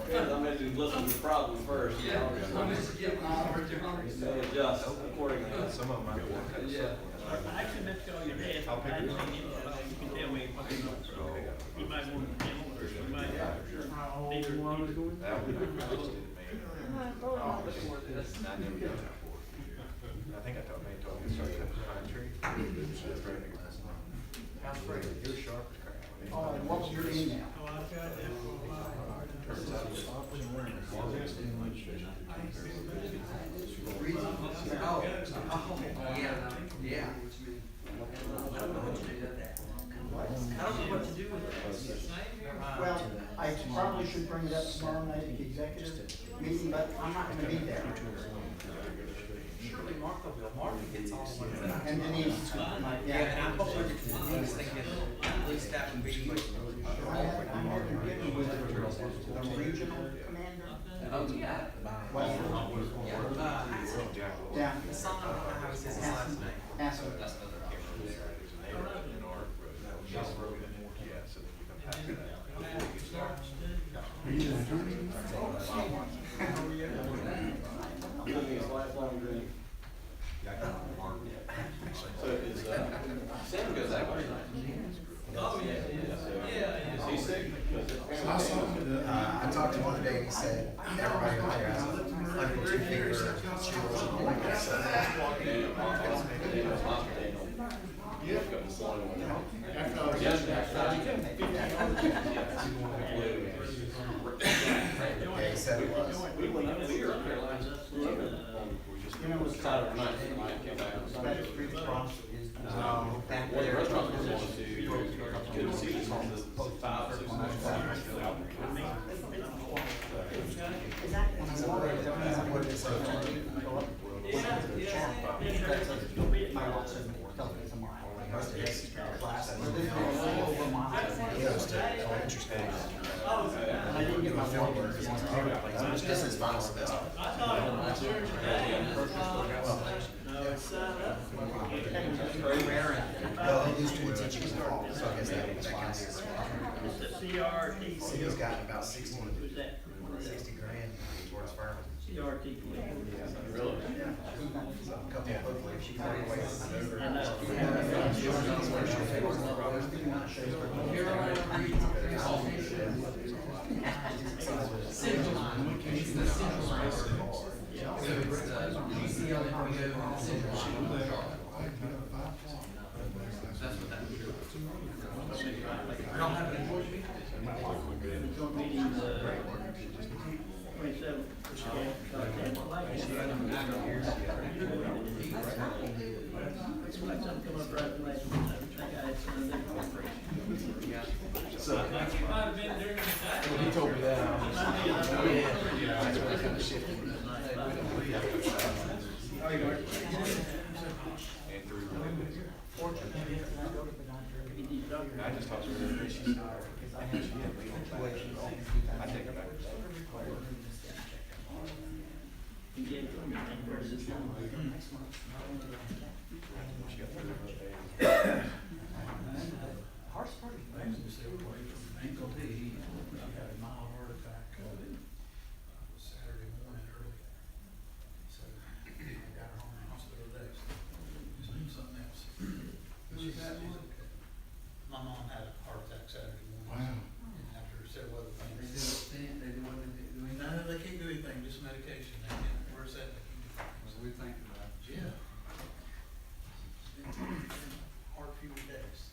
I'm gonna do listen to the problem first. Yeah, I'm just getting over to They adjust accordingly. Some of them might work out of Yeah. circle. Actually, let's go your head. I'll pick it up. You can tell me what you might want to know, or you might have. Neither. That would be interesting to me. before this. I never done that before. I think I told me to start cutting pine tree. How's Fred? You're sharp as crap. Oh, what was your email? Oh, I've got that for a while. Turns out it's Oh, yeah. I don't know what to do with it. Well, I probably should bring it up tomorrow night at the executive meeting, but I'm not gonna be there. Surely Martha will. Martha gets all of it. And Denise, Yeah, and I'm hoping Denise thinking at least that would be. I had a meeting with the regional commander. Oh, yeah. Yeah. The son, I don't know how he says his last name. Ask him. That's another Yeah, so then you can pass it out before you start. It's a lifelong dream. So is, Sam goes that way. Oh, yeah. Is he sick? I talked to him one day and he said, everybody out there has a 102 finger shields and all that stuff. Yeah, he said it was. We went up here up there last, You know, it's Saturday night, and I came back on Sunday. Street Cross is. One Back of the there. restaurants was going to, couldn't see this on this 5, 6 months. Is that when I walk in, don't know what it is. Go up. My boss says, tell me tomorrow. Most of his classes. But this is a little over my. He goes to elementary school. And I didn't get my Film water. work, he wants to do it. This is his final semester. Well, he used to be teaching in the fall, so I guess that counts as well. It's the CRT. So he's gotten about 60 Who's that? grand towards farming. CRT. Really? So a couple, hopefully, if she can work away. That's what that is. I don't have any more. Joint meeting, 27th. Like something come up right away. I think I had some of So, You might have been there. he told me that. Yeah, that's what kind of shifted. How you doing? And through I just talked to her today, she said, I take her back. You get it from me, where does it come? She got through Ankle D, he had a mild heart attack Saturday morning early. So I got her home in the hospital today. Just need something else. Who was that one? Okay. My mom had a heart attack Saturday morning. Wow. And after several other They do things. they do what they do. No, they can't do anything, just medication. They can't, where's that? They can't do We think about it. things. Yeah. Hard few days.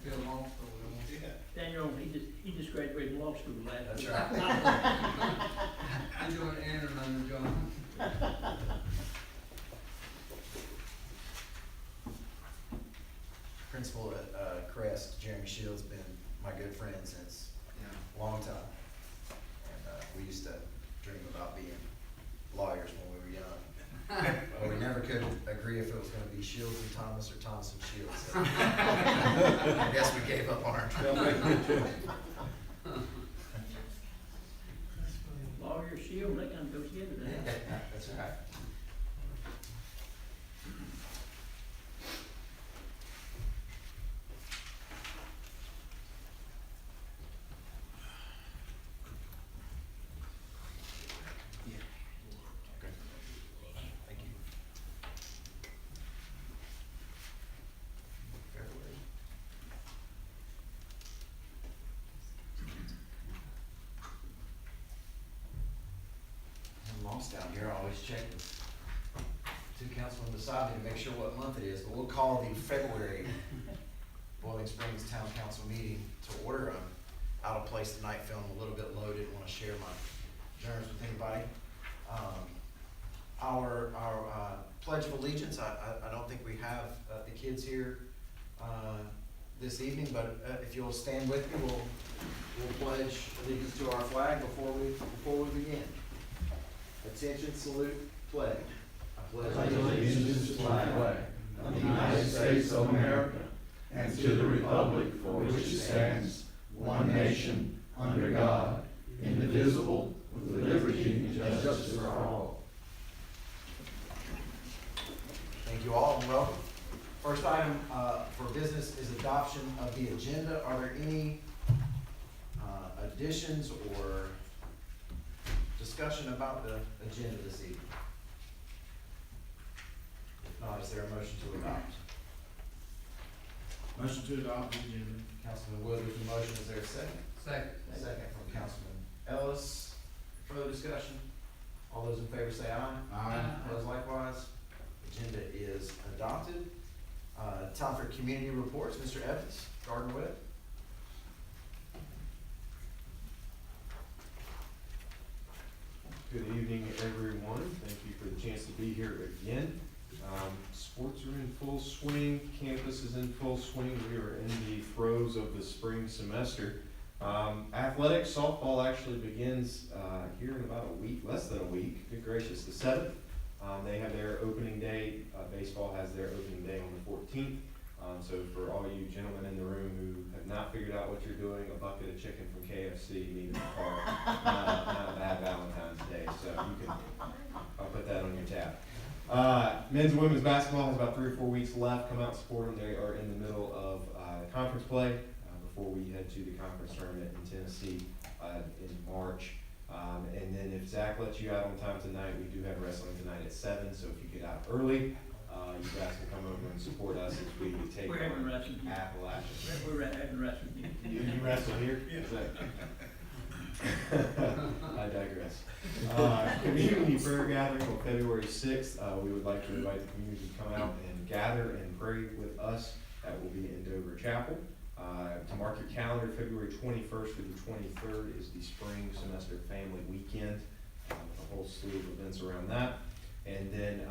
Feel lost over there. Daniel, he just graduated law school last That's week. right. I joined Aaron on the job. Principal at Crest, Jeremy Shields, been my good friend since Yeah. a long time. And we used to dream about being lawyers when we were young. But we never could agree if it was gonna be Shields and Thomas or Thomas and Shields. So I guess we gave up on our dream. Lawyer, shield, they kind of go together, don't they? That's right. Moss down here, I always check with two councilmen beside me to make sure what month it is, but we'll call the February Boiling Springs Town Council meeting to order. I'm out of place tonight, feeling a little bit low, didn't wanna share my germs with anybody. Our Pledge of Allegiance, I don't think we have the kids here this evening, but if you'll stand with me, we'll pledge allegiance to our flag before we begin. Attention, salute, pledge. I pledge allegiance to the flag of the United States of America and to the republic for which it stands, one nation, under God, indivisible, with liberty and justice for all. Thank you all and welcome. First item for business is adoption of the agenda. Are there any additions or discussion about the agenda this evening? If not, is there a motion to adopt? Motion to adopt the agenda. Councilman Wood with the motion, is there a second? Second. Second from Councilman Ellis. Further discussion? All those in favor say aye. Aye. Opposed likewise. Agenda is adopted. Time for community reports. Mr. Evans, Gardner-Webb. Good evening, everyone. Thank you for the chance to be here again. Sports are in full swing. Campus is in full swing. We are in the throes of the spring semester. Athletics, softball actually begins here in about a week, less than a week. Good gracious, the 7th. They have their opening day. Baseball has their opening day on the 14th. So for all you gentlemen in the room who have not figured out what you're doing, a bucket of chicken from KFC, meet in the park. Not a bad Valentine's Day, so you can, I'll put that on your tab. Men's and women's basketball has about 3 or 4 weeks left. Come out and support them. They are in the middle of conference play before we head to the conference tournament in Tennessee in March. And then if Zach lets you out on time tonight, we do have wrestling tonight at 7, so if you get out early, you guys can come over and support us as we take We're having on wrestling. Appalachia. We're having wrestling. You wrestle here? Yeah. I digress. Community prayer gathering on February 6th. We would like to invite the community to come out and gather and pray with us. That will be in Dover Chapel. To mark your calendar, February 21st through the 23rd is the Spring Semester Family Weekend. A whole slew of events around that. And then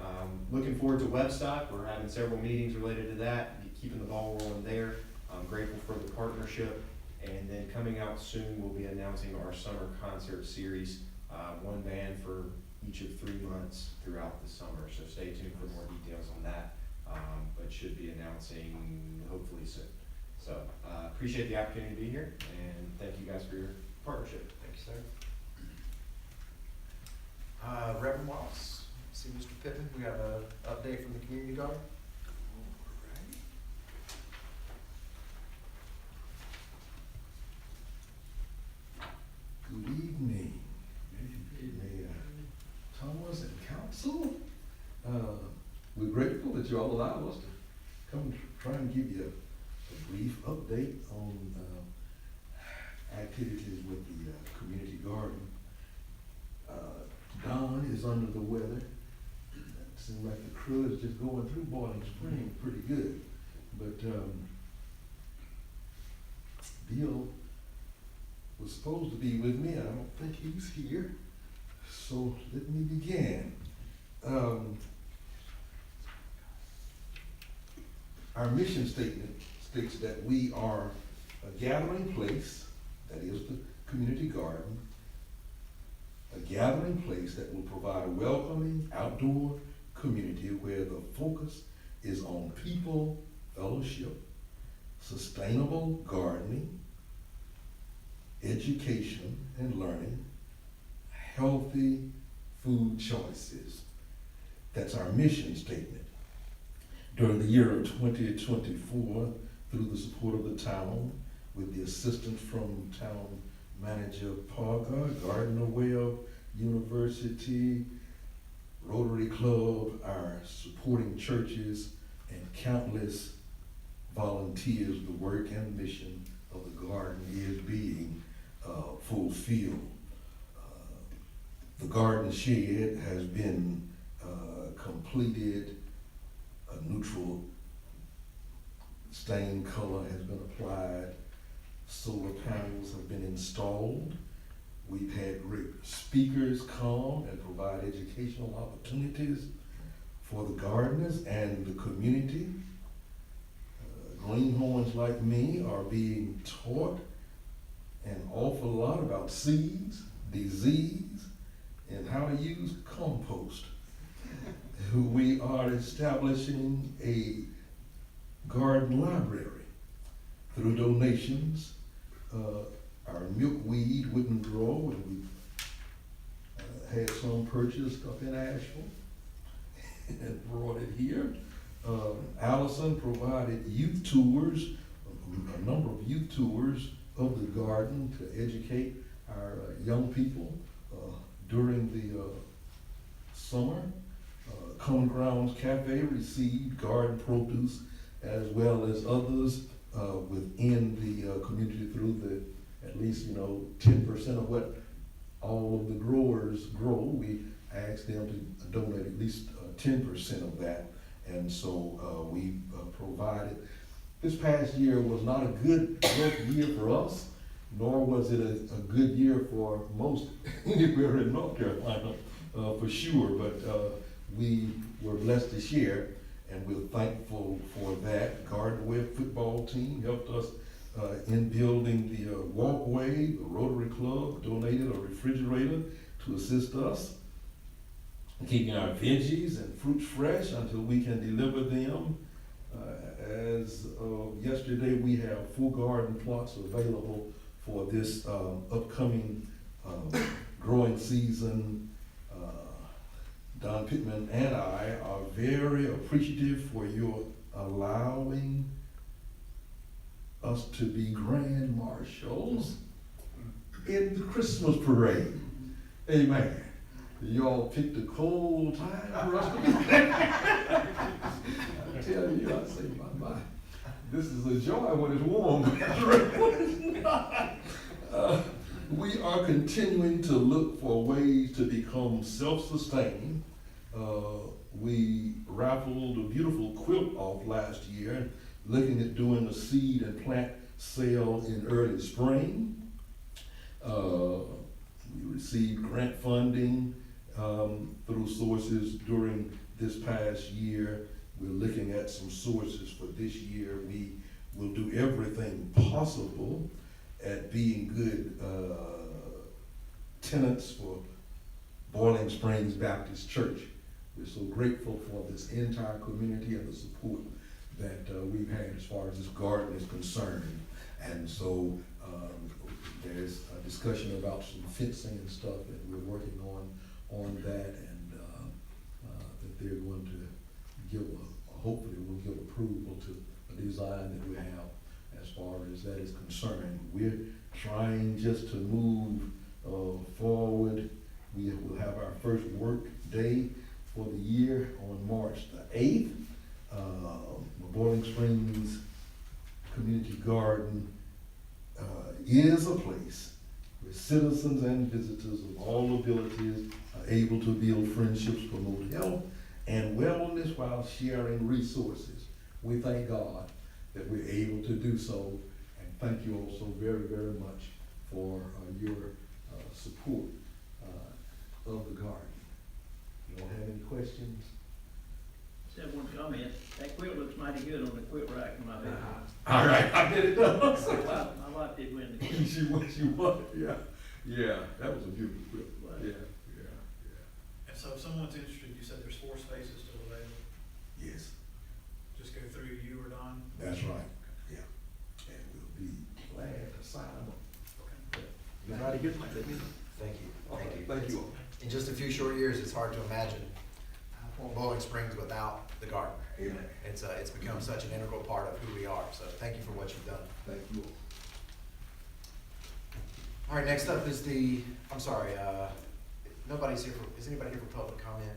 looking forward to Webstock. We're having several meetings related to that, keeping the ball rolling there. I'm grateful for the partnership. And then coming out soon, we'll be announcing our summer concert series, one band for each of 3 months throughout the summer. So stay tuned for more details on that, but should be announcing hopefully soon. So appreciate the opportunity to be here, and thank you guys for your partnership. Thank you, sir. Reverend Wallace, see Mr. Pittman, we have an update from the community garden. Good evening, Mayor Thomas and council. We're grateful that you all allow us to come try and give you a brief update on activities with the community garden. Don is under the weather. It seems like the crew is just going through Boiling Spring pretty good. But Bill was supposed to be with me. I don't think he's here. So let me begin. Our mission statement states that we are a gathering place, that is the community garden, a gathering place that will provide a welcoming outdoor community where the focus is on people, fellowship, sustainable gardening, education and learning, healthy food choices. That's our mission statement. During the year of 2024, through the support of the town, with the assistance from town manager Parker, Gardner Webb University, Rotary Club, our supporting churches, and countless volunteers, the work and mission of the garden is being fulfilled. The garden shed has been completed. A neutral stain color has been applied. Solar panels have been installed. We've had great speakers come and provide educational opportunities for the gardeners and the community. Greenhorns like me are being taught an awful lot about seeds, disease, and how to use compost. We are establishing a garden library through donations. Our milkweed wouldn't grow, and we had some purchased up in Asheville and brought it here. Allison provided youth tours, a number of youth tours of the garden to educate our young people during the summer. Common Grounds Cafe received garden produce as well as others within the community through the, at least, 10% of what all of the growers grow. We asked them to donate at least 10% of that. And so we provided. This past year was not a good growth year for us, nor was it a good year for most anywhere in North Carolina, for sure. But we were blessed to share, and we're thankful for that. Garden Web football team helped us in building the walkway. The Rotary Club donated a refrigerator to assist us, keeping our veggies and fruits fresh until we can deliver them. As of yesterday, we have 4 garden plots available for this upcoming growing season. Don Pittman and I are very appreciative for your allowing us to be grand marshals in the Christmas parade. Amen. Y'all picked a cold time for us to be. I tell you, I say, my, this is a joy when it's warm. We are continuing to look for ways to become self-sustaining. We raffled a beautiful quilt off last year, looking at doing a seed and plant sale in early spring. We received grant funding through sources during this past year. We're looking at some sources for this year. We will do everything possible at being good tenants for Boiling Springs Baptist Church. We're so grateful for this entire community and the support that we've had as far as this garden is concerned. And so there's a discussion about some fencing and stuff that we're working on that, and that they're going to give, hopefully will give approval to a design that we have as far as that is concerned. We're trying just to move forward. We will have our first work day for the year on March the 8th. Boiling Springs Community Garden is a place where citizens and visitors of all abilities are able to build friendships, promote health and wellness while sharing resources. We thank God that we're able to do so, and thank you all so very, very much for your support of the garden. You don't have any questions? Just have one comment. That quilt looks mighty good on the quilt rack in my bedroom. All right, I get it done. My wife did win the quilt. She was, yeah, that was a beautiful quilt. Yeah. And so if someone's interested, you said there's 4 spaces still available. Yes, Just go through you or Don. that's right, yeah. And we'll be glad to sign them up. Everybody get my, let me know. Thank you, thank you. Thank you all. In just a few short years, it's hard to imagine Bowling Springs without the garden. Amen. It's become such an integral part of who we are, so thank you for what you've done. Thank you all. All right, next up is nobody's here is anybody here for public comment?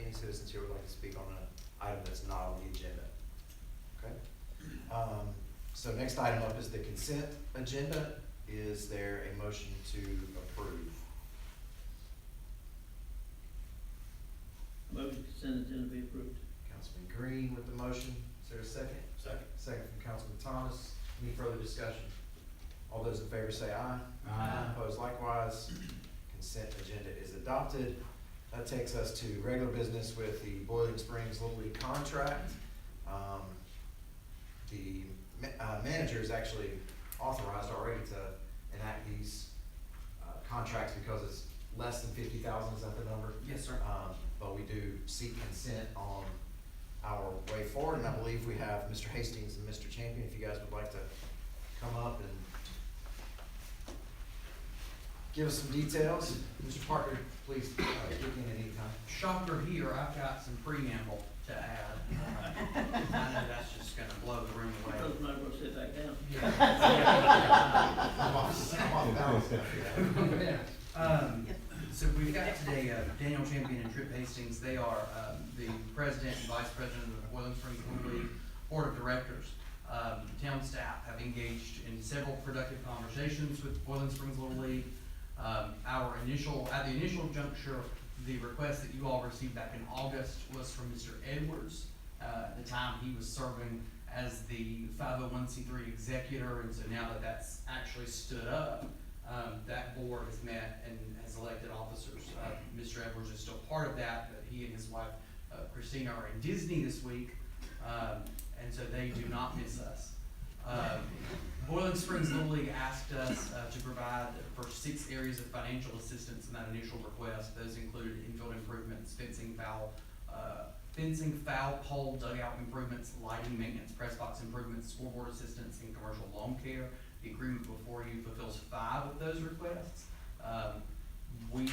Any citizens here would like to speak on an item that's not on the agenda? Okay. So next item up is the consent agenda. Is there a motion to approve? consent agenda be approved. Councilman Green with the motion. Is there a second? Second. Second from Councilman Thomas. Any further discussion? All those in favor say aye. Aye. Opposed likewise. Consent agenda is adopted. That takes us to regular business with the Boiling Springs Little League contract. The manager is actually authorized already to enact these contracts because it's less than 50,000, is that the number? Yes, sir. But we do seek consent on our way forward, and I believe we have Mr. Hastings and Mr. Champion, if you guys would like to come up and give us some details. Mr. Parker, please, kick in at any time. Shocker here, I've got some preamble to add. I know that's just gonna blow the room away. Brother, might as well sit back down. I'm off balance now. So we've got today Daniel Champion and Trip Hastings. They are the president and vice president of the Boiling Springs Little League Board of Directors. Town staff have engaged in several productive conversations with Boiling Springs Little League. At the initial juncture, the request that you all received back in August was from Mr. Edwards. At the time, he was serving as the 501c3 executor, and so now that that's actually stood up, that board has met and has elected officers. Mr. Edwards is still part of that, but he and his wife, Christina, are in Disney this week, and so they do not miss us. Boiling Springs Little League asked us to provide for 6 areas of financial assistance in that initial request. Those included infield improvements, fencing, foul pole, dugout improvements, lighting maintenance, press box improvements, scoreboard assistance, and commercial lawn care. The agreement before you fulfills 5 of those requests. We,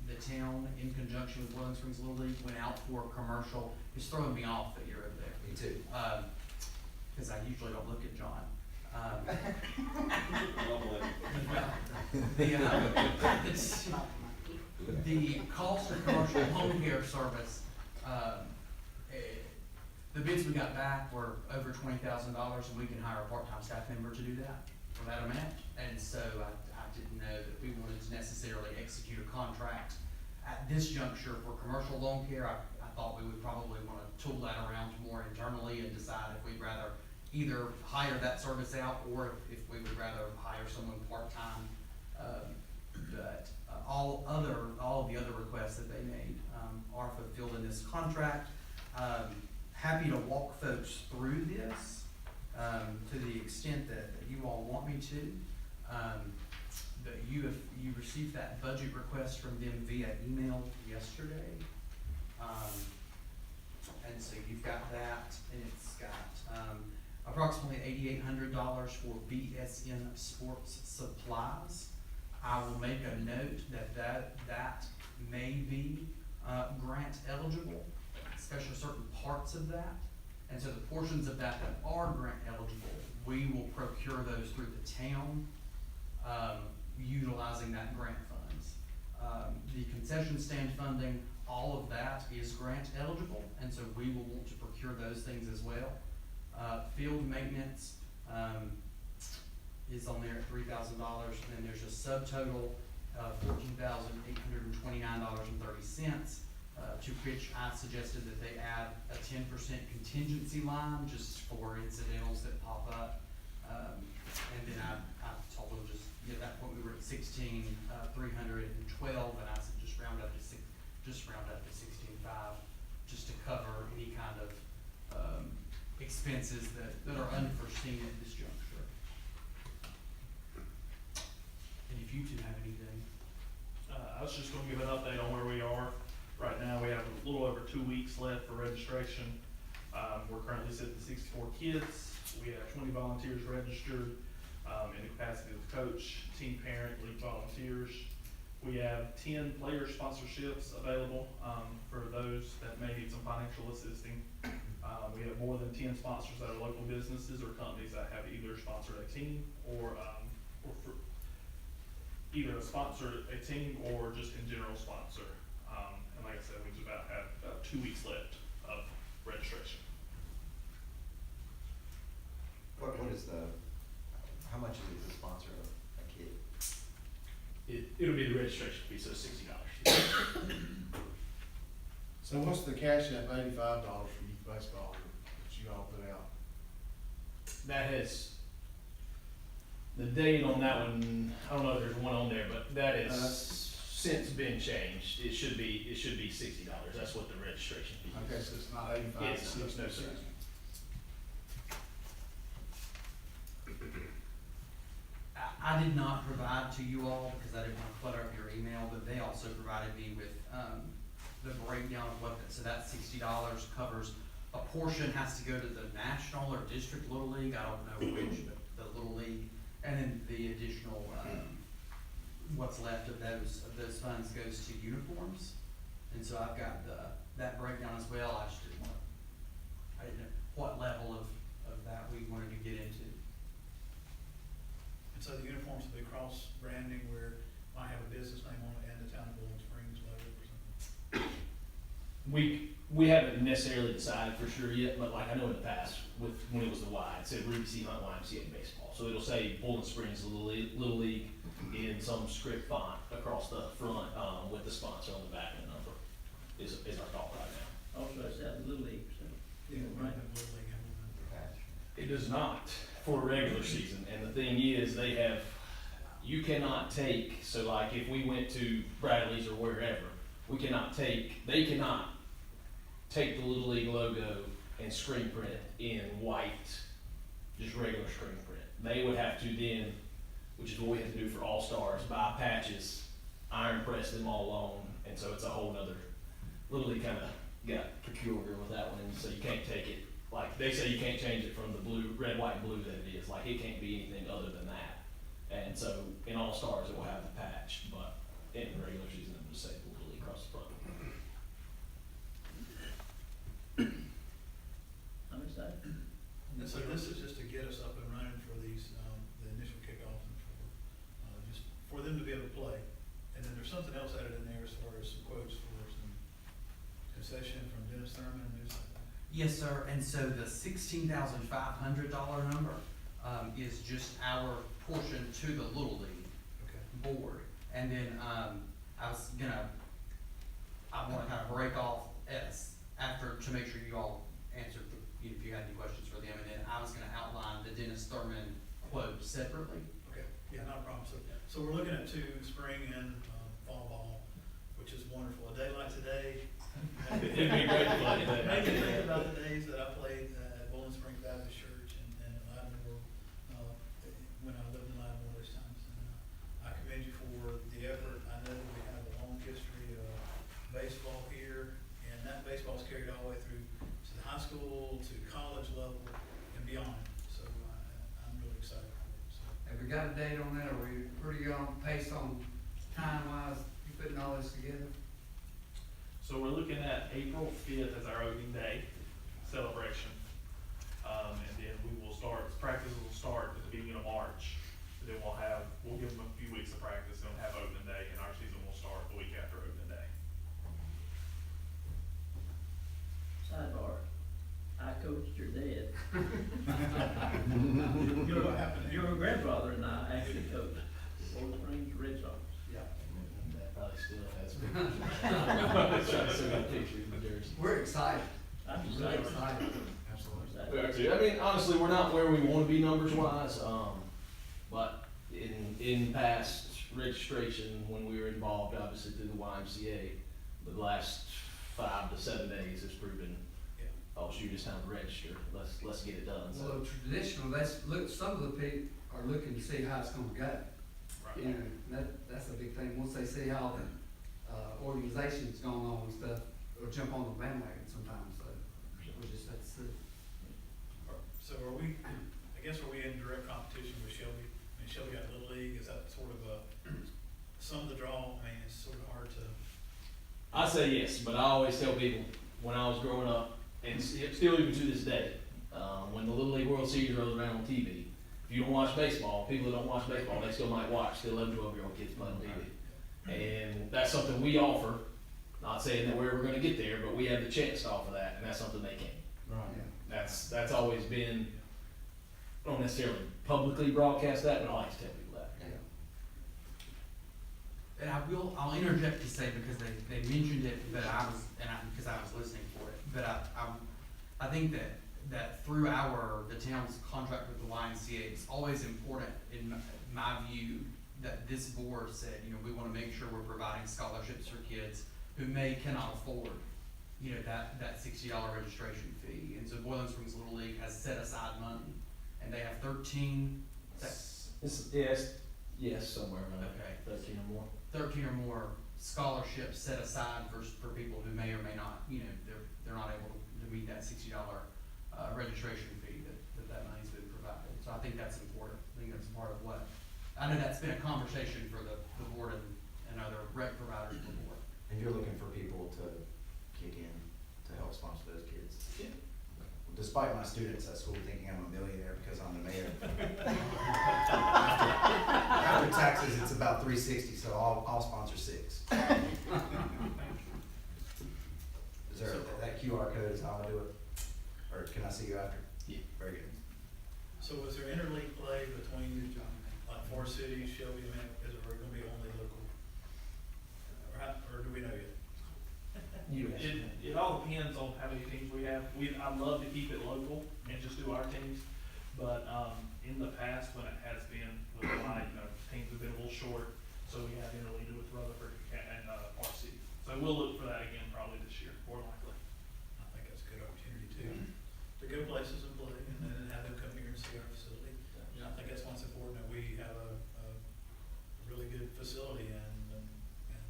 the town, in conjunction with Boiling Springs Little League, went out for commercial. It's throwing me off that you're over there. Me too. Because I usually don't look at John. The cost of commercial home care service, the bids we got back were over $20,000, and we can hire a part-time staff member to do that for that amount. And so I didn't know that we wanted to necessarily execute a contract at this juncture for commercial lawn care. I thought we would probably want to tool that around more internally and decide if we'd rather either hire that service out or if we would rather hire someone part-time. But all of the other requests that they made are fulfilled in this contract. Happy to walk folks through this to the extent that you all want me to. But you received that budget request from them via email yesterday. And so you've got that, and it's got approximately $8,800 for BSN Sports Supplies. I will make a note that may be grant eligible, especially certain parts of that. And so the portions of that are grant eligible, we will procure those through the town, utilizing that grant funds. The concession stand funding, all of that is grant eligible, and so we will want to procure those things as well. Field maintenance is on there at $3,000, and then there's a subtotal of $14,829.30, to which I suggested that they add a 10% contingency line just for incidentals that pop up. And then I told them at that point we were at 16,312, and I said just round up to 16,500, just to cover any kind of expenses that are unforeseen at this juncture. And if you two have anything. I was just gonna give an update on where we are. Right now, we have a little over 2 weeks left for registration. We're currently sitting at 64 kids. We have 20 volunteers registered in the capacity of coach, team parent, league volunteers. We have 10 player sponsorships available for those that may need some financial assisting. We have more than 10 sponsors that are local businesses or companies that have either sponsored a team or either sponsor a team or just in general sponsor. And like I said, we just about have 2 weeks left of registration. How much is it to sponsor a kid? It'll be the registration fee, so $60. So So what's the cash app, $85 for youth baseball that you all put out? That has, the date on that one, I don't know if there's one on there, but that is since been changed. It should be $60. That's what the registration fee Okay, is. so it's not 85, It's, it's no, 60. sir. I did not provide to you all, because I didn't want to clutter up your email, but they also provided me with, the breakdown of what, so that $60 covers, a portion has to go to the national or district Little League, I don't know which, but the Little League, and then the additional, what's left of those funds goes to uniforms. And so I've got that breakdown as well, I just didn't want, I didn't know what level of that we wanted to get into. And so the uniforms will be cross branding where it might have a business name on it and the town of Bowling Springs logo or something. We haven't necessarily decided for sure yet, but like I know in the past, when it was the Y, it said Ruby C. Hunt YMCA baseball. So it'll say Bowling Springs Little League in some script font across the front, with the sponsor on the back and the number is our thought right now. Also, that's out of the Little League, so. Yeah, Right. right. Little League have one. It does not for a regular season, and the thing is, you cannot take, so like if we went to Bradley's or wherever, they cannot take the Little League logo and screen print in white, just regular screen print. They would have to then, which is what we have to do for All Stars, buy patches, iron press them all along, and so it's a whole nother, Little League kinda got peculiar with that one, and so you can't take it, like, they say you can't change it from the blue, red, white, and blue that it is, like, it can't be anything other than that. And so, in All Stars, it will have the patch, but in the regular season, it will just say Little League across the front. I'm excited. And so this is just to get us up and running for these, the initial kickoff and just for them to be able to play. And then there's something else added in there as far as some quotes for some concession from Dennis Thurman and news like that. Yes, sir, and so the $16,500 number, is just our portion to the Little League Okay. board. And then, I wanna kind of break off after, to make sure you all answered, if you had any questions for them, and then I was gonna outline the Dennis Thurman quote separately. Okay, yeah, not a problem. So we're looking at 2 spring and, fall ball, which is wonderful. A day like today. It'd be great to play today. Make me think about the days that I played at Bowling Springs Baptist Church and Lattimore, when I lived in Lattimore those times. And I commend you for the effort. I know that we have a long history of baseball here, and that baseball's carried all the way through to the high school, to college level, and beyond. So I'm really excited for it, so. Have we got a date on that? Are we pretty on pace on time-wise, you putting all this together? So we're looking at April 5th as our opening day celebration. And then practices will start at the beginning of March. And then we'll give them a few weeks of practice and we'll have opening day, and our season will start the week after opening day. Sidebar, I coached your dad. You know what happened? Your grandfather and I actually coached Bowling Springs Red Sox. Yeah. That probably still has pictures. Trying to see that picture in the jersey. We're excited, I'm really excited. excited. Absolutely. We are too. I mean, honestly, we're not where we wanna be numbers wise, but in past registration, when we were involved, obviously through the YMCA, the last 5 to 7 days has proven, Yeah. oh shoot, it's time to register, let's get it done, so. Well, traditional, some of the people are looking to see how it's gonna go. You know, that's a big thing. Once they see how the, organization's going on and stuff, they'll jump on the bandwagon sometimes, so we just have to see. So are we in direct competition with Shelby? I mean, Shelby got Little League, is that sort of some of the draw? I mean, it's sort of hard to. I say yes, but I always tell people, when I was growing up, and still even to this day, when the Little League World Series rolls around on TV, if you don't watch baseball, people that don't watch baseball, they still might watch the 11, 12-year-old kids playing on TV. And that's something we offer, not saying that we're ever gonna get there, but we have the chance to offer that, and that's something they can't. Yeah. That's always been, I don't necessarily publicly broadcast that, but I like to tell people that. And I'll interject to say, because they mentioned it, but because I was I think that through the town's contract with the YMCA, it's always important in my view that this board said, you know, we wanna make sure we're providing scholarships for kids who cannot afford, you know, that $60 registration fee. And so Boiling Springs Little League has set aside money, and they have 13, Yes, somewhere around Okay. 13 or more. 13 or more scholarships set aside for people who may or may not, you know, they're not able to meet that $60 registration fee that money's been provided. So I think that's important. I think that's part of what, I know that's been a conversation for the board and other rec providers of the board. And you're looking for people to kick in to help sponsor those kids? Yeah. Despite my students at school thinking I'm a millionaire because I'm the mayor. After taxes, it's about $360, so I'll sponsor 6. Is there, that QR code is how I do it? Or can I see you after? Yeah. Very good. So is there interleague play between, like, Forest City, Shelby, I mean, is it gonna be only local? Or do we know yet? It all depends on how many teams we have. I'd love to keep it local and just do our teams, but, in the past, when it has been with the light, you know, teams have been a little short, so we have interleague with Rutherford and, Park City. So we'll look for that again probably this year, more likely. I think that's a good opportunity to go places and play, and then have them come here and see our facility. And I think that's why it's important that we have a really good facility and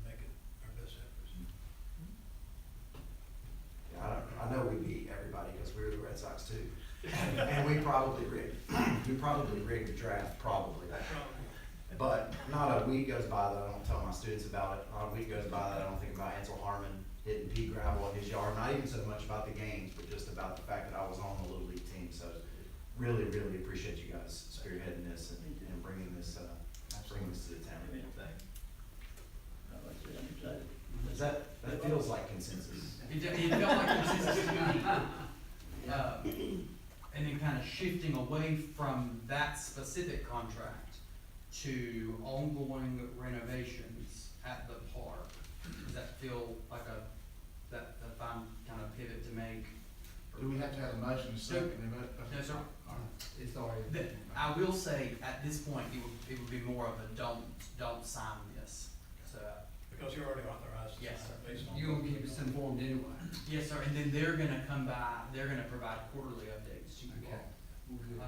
make it our best efforts. Yeah, I know we beat everybody because we were the Red Sox too. And we probably rigged the draft, probably. But not a week goes by that I don't tell my students about it. Not a week goes by that I don't think about Ansel Harmon hitting pea gravel in his yard. Not even so much about the games, but just about the fact that I was on the Little League team. So really, really appreciate you guys spearheading this and bringing this to the town. That feels like consensus. It felt like consensus to me. And then kind of shifting away from that specific contract to ongoing renovations at the park. Does that feel like that fine kind of pivot to make? Do we have to have a motion to second it? No, sir. All right. It's already. I will say, at this point, it would be more of a don't sign this, so. Because you're already authorized to Yes, sign sir. it based on. You're gonna keep us informed anyway. Yes, sir, and then they're gonna come by, they're gonna provide quarterly updates to you Okay. all. We're good.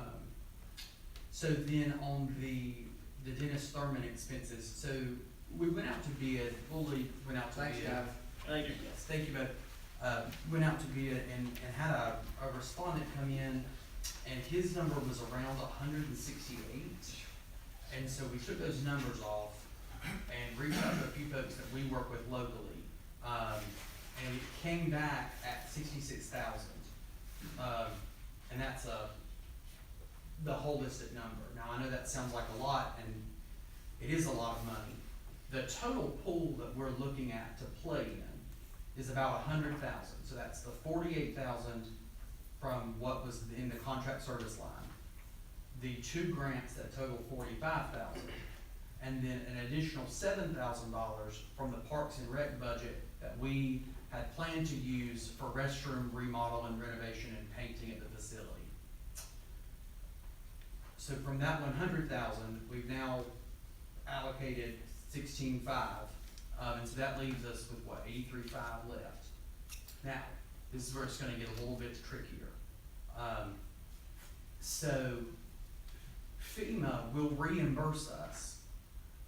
So then on the Dennis Thurman expenses, so we went out to bid, fully went out to bid. Thanks, guys. Thank you. Yes, thank you both. Went out to bid and had a respondent come in, and his number was around 168. And so we took those numbers off and reached out to a few folks that we work with locally. And it came back at 66,000. And that's the holistic number. Now, I know that sounds like a lot, and it is a lot of money. The total pool that we're looking at to play in is about 100,000. So that's the 48,000 from what was in the contract service line. The 2 grants that total 45,000, and then an additional $7,000 from the Parks and Rec budget that we had planned to use for restroom remodel and renovation and painting at the facility. So from that 100,000, we've now allocated 16,500, and so that leaves us with what, 83,500 left. Now, this is where it's going to get a little bit trickier. So FEMA will reimburse us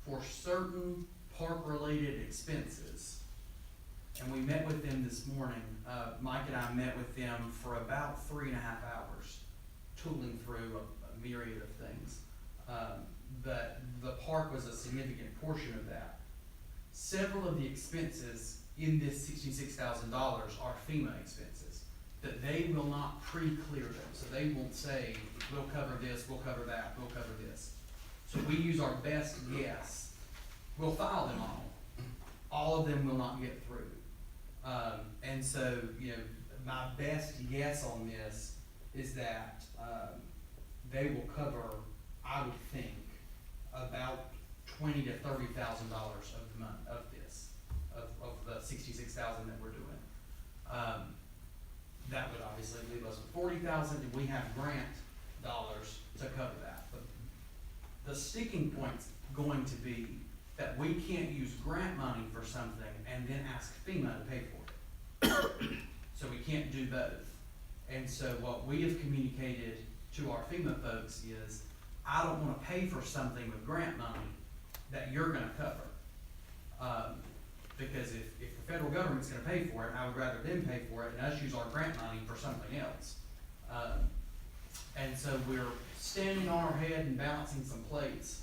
for certain park-related expenses. And we met with them this morning. Mike and I met with them for about 3.5 hours, tooling through a myriad of things. But the park was a significant portion of that. Several of the expenses in this $66,000 are FEMA expenses, that they will not pre-clear them. So they won't say, we'll cover this, we'll cover that, we'll cover this. So we use our best guess. We'll file them all. All of them will not get through. And so, you know, my best guess on this is that they will cover, I would think, about $20,000 to $30,000 of this, of the 66,000 that we're doing. That would obviously obviously leave us with 40,000, and we have grant dollars to cover that. But the sticking point's going to be that we can't use grant money for something and then ask FEMA to pay for it. So we can't do both. And so what we have communicated to our FEMA folks is, I don't wanna pay for something with grant money that you're gonna cover. Because if the federal government's gonna pay for it, I would rather them pay for it and us use our grant money for something else. And so we're standing on our head and balancing some plates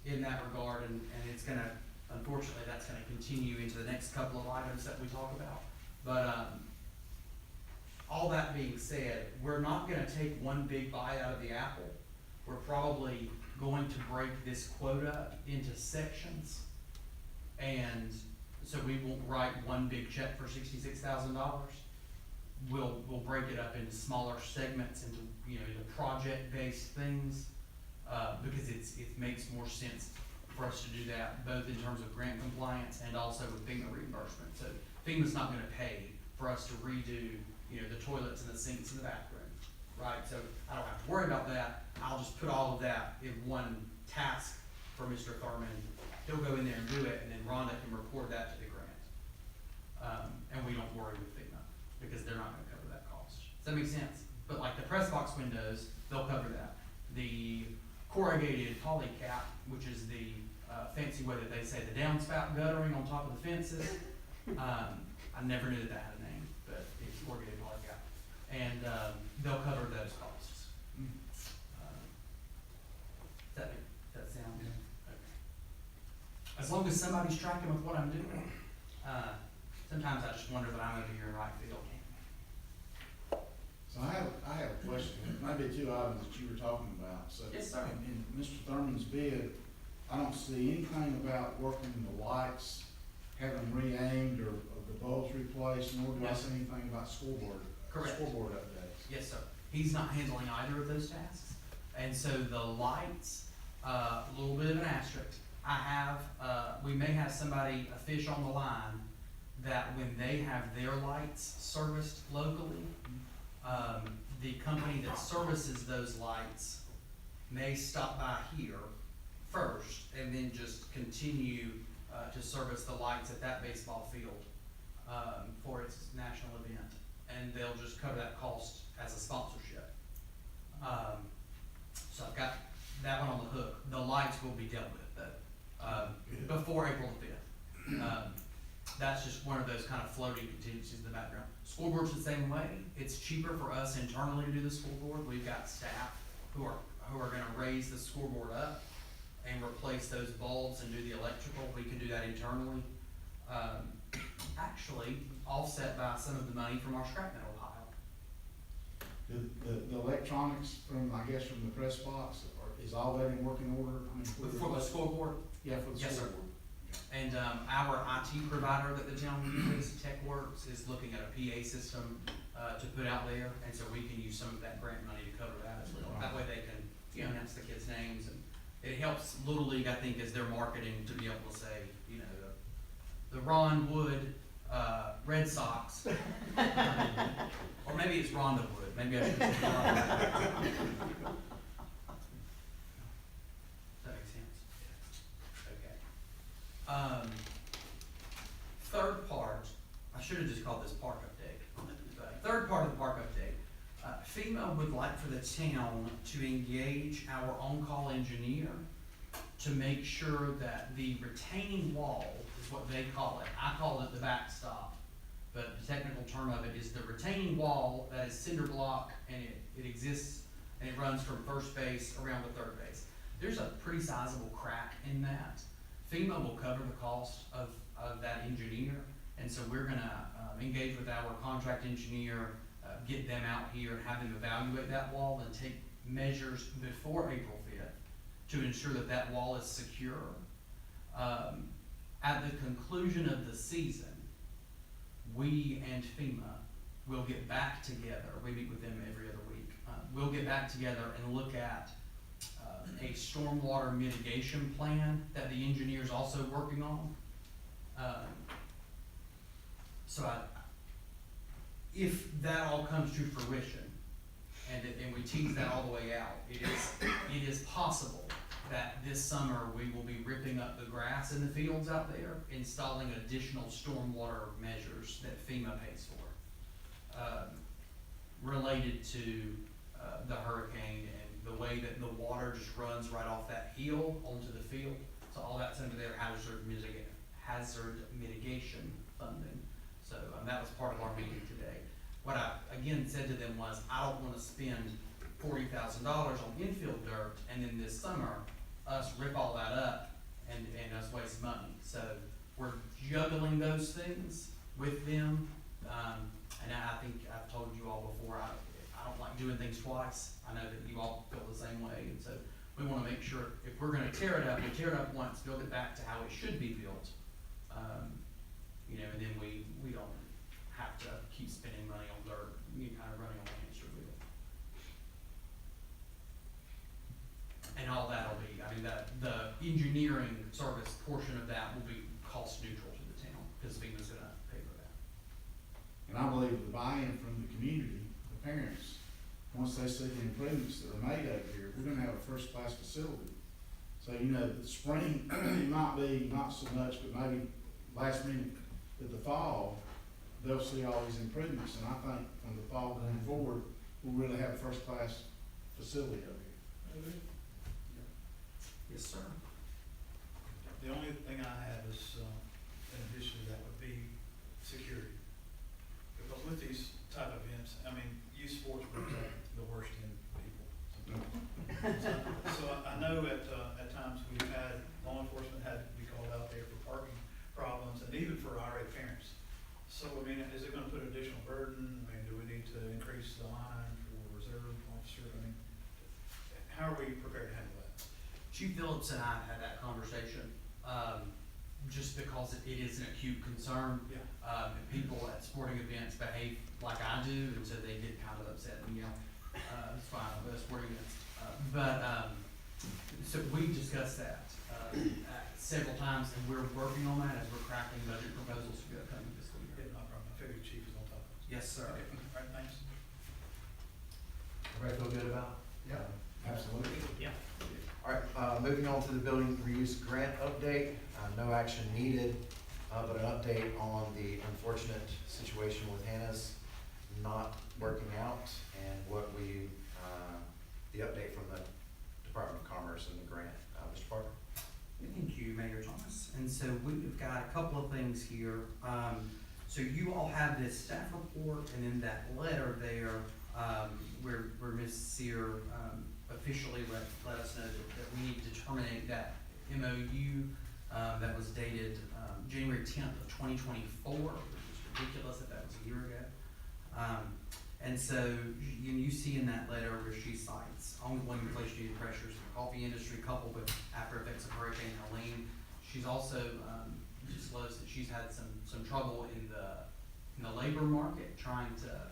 in that regard, and it's gonna, unfortunately, that's gonna continue into the next couple of items that we talk about. But, all that being said, we're not gonna take one big bite out of the apple. We're probably going to break this quota into sections. And so we won't write one big check for $66,000. We'll break it up into smaller segments, into, into project-based things, because it makes more sense for us to do that, both in terms of grant compliance and also with FEMA reimbursement. So FEMA's not gonna pay for us to redo, the toilets and the sinks in the bathroom, right? So I don't have to worry about that. I'll just put all of that in one task for Mr. Thurman. He'll go in there and do it, and then Rhonda can report that to the grant. And we don't worry with FEMA, because they're not gonna cover that cost. Does that make sense? But like the press box windows, they'll cover that. The corrugated polycap, which is the fancy way that they say the downspout guttering on top of the fences. I never knew that had a name, but it's corrugated polycap. And they'll cover those costs. Does that sound good? Okay. As long as somebody's tracking with what I'm doing. Sometimes I just wonder that I'm over here in right field. So I have a question, it might be two items that you were talking about, so. Yes, sir. In Mr. Thurman's bid, I don't see anything about working the lights, having them re-aimed or the bulbs replaced, nor do I Yes. see anything about scoreboard. Correct. Scoreboard updates. Yes, sir. He's not handling either of those tasks. And so the lights, a little bit of an asterisk. I have, we may have somebody, a fish on the line, that when they have their lights serviced locally, the company that services those lights may stop by here first and then just continue to service the lights at that baseball field for its national event. And they'll just cover that cost as a sponsorship. So I've got that one on the hook. The lights will be dealt with though, before April the 5th. That's just one of those kind of floating contingencies in the background. Scoreboard's the same way. It's cheaper for us internally to do the scoreboard. We've got staff who are gonna raise the scoreboard up and replace those bulbs and do the electrical. We can do that internally. Actually, offset by some of the money from our scrap metal pile. The electronics from, I guess, from the press box, is all that in working order? I mean, For the scoreboard? Yeah, for the Yes, sir. scoreboard. And our IT provider that the town uses, TechWorks, is looking at a PA system to put out there, and so we can use some of that grant money to cover that as well. That way they can, announce the kids' names, and it helps Little League, I think, as their marketing to be able to say, the Ron Wood Red Sox, or maybe it's Rhonda Wood. Maybe I should say Rhonda. Does that make sense? Okay. Third part, I should have just called this park update. But third part of the park update, FEMA would like for the town to engage our on-call engineer to make sure that the retaining wall is what they call it. I call it the backstop, but the technical term of it is the retaining wall that is cinder block, and it exists and it runs from first base around to third base. There's a pretty sizable crack in that. FEMA will cover the cost of that engineer, and so we're gonna engage with our contract engineer, get them out here and have them evaluate that wall and take measures before April 5th to ensure that that wall is secure. At the conclusion of the season, we and FEMA will get back together. We meet with them every other week. We'll get back together and look at a stormwater mitigation plan that the engineer's also working on. So if that all comes to fruition, and we tease that all the way out, it is possible that this summer we will be ripping up the grass in the fields out there, installing additional stormwater measures that FEMA pays for, related to, the hurricane and the way that the water just runs right off that hill onto the field. So all that's under their hazard mitigation funding. So, that was part of our meeting today. What I, again, said to them was, I don't wanna spend $40,000 on infield dirt, and then this summer, us rip all that up and us waste money. So, we're juggling those things with them, and I think I've told you all before, I don't like doing things twice. I know that you all feel the same way, and so we wanna make sure, if we're gonna tear it up, we tear it up once, build it back to how it should be built. You know, and then we don't have to keep spending money on dirt, kind of running on the hamster wheel. And all that'll be, I mean, the engineering service portion of that will be cost neutral to the town, because FEMA's gonna pay for that. And I believe with the buy-in from the community, the parents, once they see the improvements that are made over here, we're gonna have a first-class facility. So, you know, the spring, it might be not so much, but maybe last minute, but the fall, they'll see all these improvements, and I think from the fall going forward, we'll really have a first-class facility over here. Yes, sir. The only thing I have is, in addition to that, would be security. Because with these type of events, I mean, youth sports brings out the worst in people sometimes. So I know at times we've had, law enforcement had to be called out there for parking problems, and even for irate parents. So, I mean, is it gonna put additional burden? I mean, do we need to increase the line for reserve officer? I mean, how are we prepared to handle that? Chief Phillips and I had that conversation, just because it is an acute concern. Yeah. And people at sporting events behave like I do, and so they get kind of upset and yell. It's fine, I'm at sporting events. So we discussed that, several times, and we're working on that as we're crafting budget proposals for the upcoming fiscal year. Yeah, no problem. I figured chief was on top of it. Yes, sir. Okay. All right, thanks. Everybody feel good about? Yeah. Absolutely. Yeah. All right, moving on to the building reuse grant update, no action needed, but an update on the unfortunate situation with Hannah's not working out, and what we, the update from the Department of Commerce and the grant. Mr. Parker? Thank you, Mayor Thomas. And so we've got a couple of things here. So you all have this staff report, and in that letter there, where Ms. Sear officially let us know that we need to terminate that MOU that was dated January 10th of 2024, which is ridiculous that that was a year ago. And so you see in that letter where she cites ongoing inflationary pressures in the coffee industry coupled with after effects of Hurricane Helene. She's also disclosed that she's had some trouble in the labor market trying to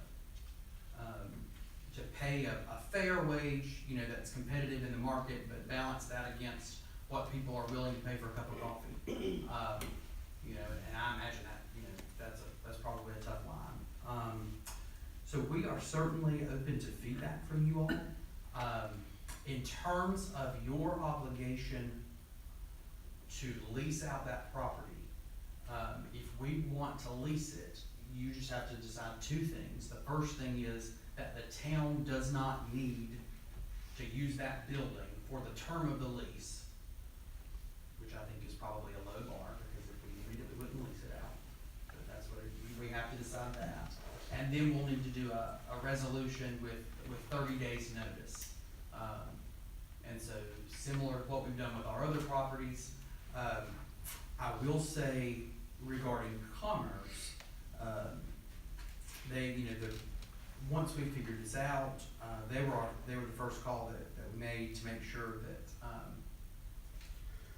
pay a fair wage, you know, that's competitive in the market, but balance that against what people are willing to pay for a cup of coffee. You know, and I imagine that, you know, that's probably a tough line. So we are certainly open to feedback from you all. In terms of your obligation to lease out that property, if we want to lease it, you just have to decide two things. The first thing is that the town does not need to use that building for the term of the lease, which I think is probably a low bar, because if we needed it, we wouldn't lease it out. But that's what, we have to decide that. And then we'll need to do a resolution with 30 days notice. And so similar to what we've done with our other properties, I will say regarding Commerce, they, you know, once we figured this out, they were the first call that we made to make sure that,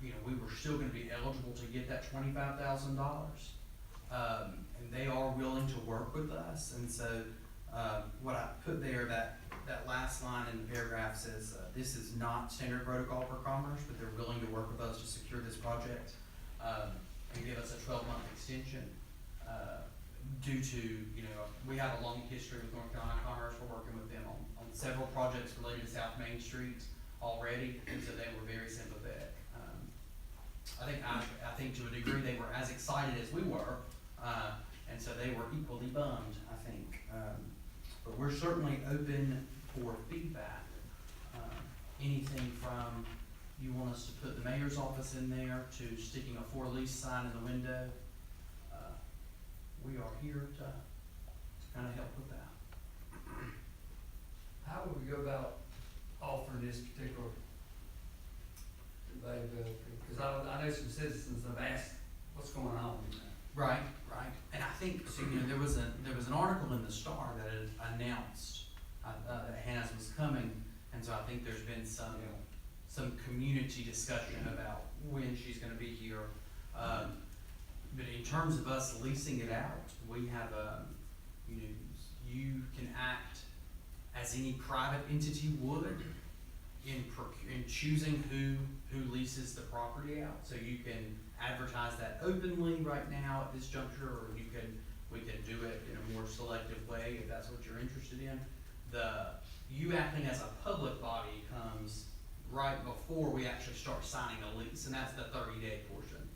you know, we were still gonna be eligible to get that $25,000. And they are willing to work with us, and so, what I put there, that last line in the paragraph says, this is not standard protocol for Commerce, but they're willing to work with us to secure this project, and give us a 12-month extension. due to, you know, we have a long history with North Carolina Commerce, we're working with them on several projects related to South Main Street already, and so they were very sympathetic. I think to a degree, they were as excited as we were, and so they were equally bummed, I think. But we're certainly open for feedback. Anything from, you want us to put the mayor's office in there, to sticking a for lease sign in the window. We are here to kind of help with that. How would we go about offering this particular availability? Because I know some citizens have asked, what's going on? Right, right. And I think, so, you know, there was an article in the Star that had announced, that Hannah's was coming, and so I think there's been some community discussion about when she's gonna be here. But in terms of us leasing it out, we have you know, you can act as any private entity would in choosing who leases the property out. So you can advertise that openly right now at this juncture, or we can do it in a more selective way if that's what you're interested in. You acting as a public body comes right before we actually start signing a lease, and that's the 30-day portion.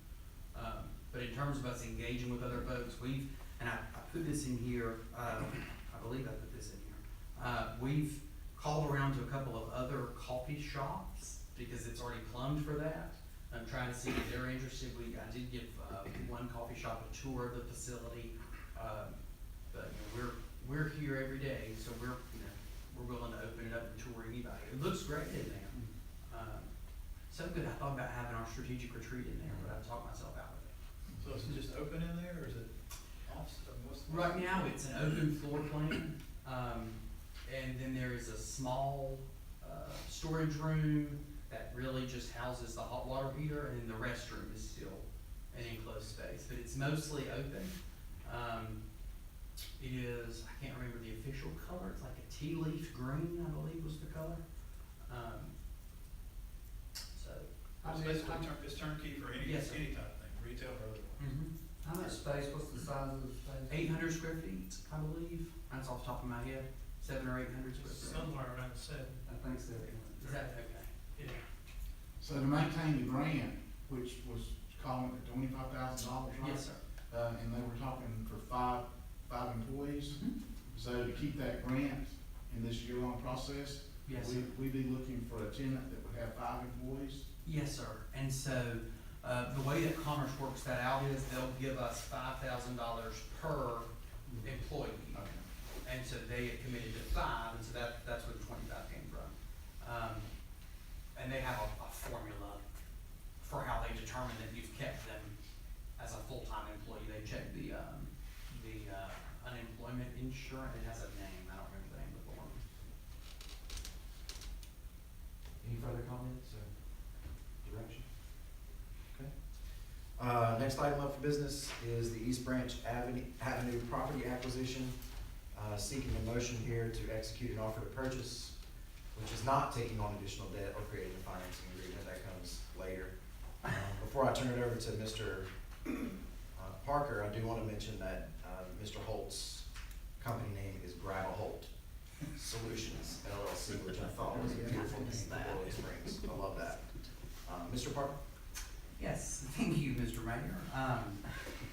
But in terms of us engaging with other folks, and I put this in here, I believe I put this in here. We've called around to a couple of other coffee shops because it's already plumbed for that. I'm trying to see if they're interested. I did give one coffee shop a tour of the facility, but you know, we're here every day, so we're willing to open it up and tour anybody. It looks great in there. So good. I thought about having our strategic retreat in there, but I talked myself out of it. So is it just open in there, or is it off? Right now, it's an open floor plan, and then there is a small storage room that really just houses the hot water heater, and then the restroom is still an enclosed space, but it's mostly open. It is, I can't remember the official color, it's like a tea leaf green, I believe was the color. It's basically it's turnkey for any Yes, sir. any type of thing, retail or otherwise. How much space, what's the size of the space? 800 square feet, I believe, that's off the top of my head, 700 or 800 square feet. Somewhere around 7. I think so. Is that okay? Yeah. So to maintain the grant, which was calling it $25,000, right? Yes, sir. And they were talking for five employees. Mhm. So to keep that grant in this year-long process, Yes, sir. we'd be looking for a tenant that would have 5 employees. Yes, sir. And so, the way that Commerce works that out is they'll give us $5,000 per employee. Okay. And so they had committed to 5, and so that's where the 25 came from. And they have a formula for how they determine that you've kept them as a full-time employee. They check the unemployment insurance. It has a name. I don't remember the name of the form. Any further comments or direction? Okay. Next item up for business is the East Branch Avenue property acquisition. Seeking a motion here to execute an offer to purchase, which is not taking on additional debt or creating a financing agreement. That comes later. Before I turn it over to Mr. Parker, I do want to mention that Mr. Holt's company name is Gravel Holt Solutions LLC, which I thought was a beautiful name for Boiling Springs. I love that. Mr. Parker? Yes, thank you, Mr. Mayor.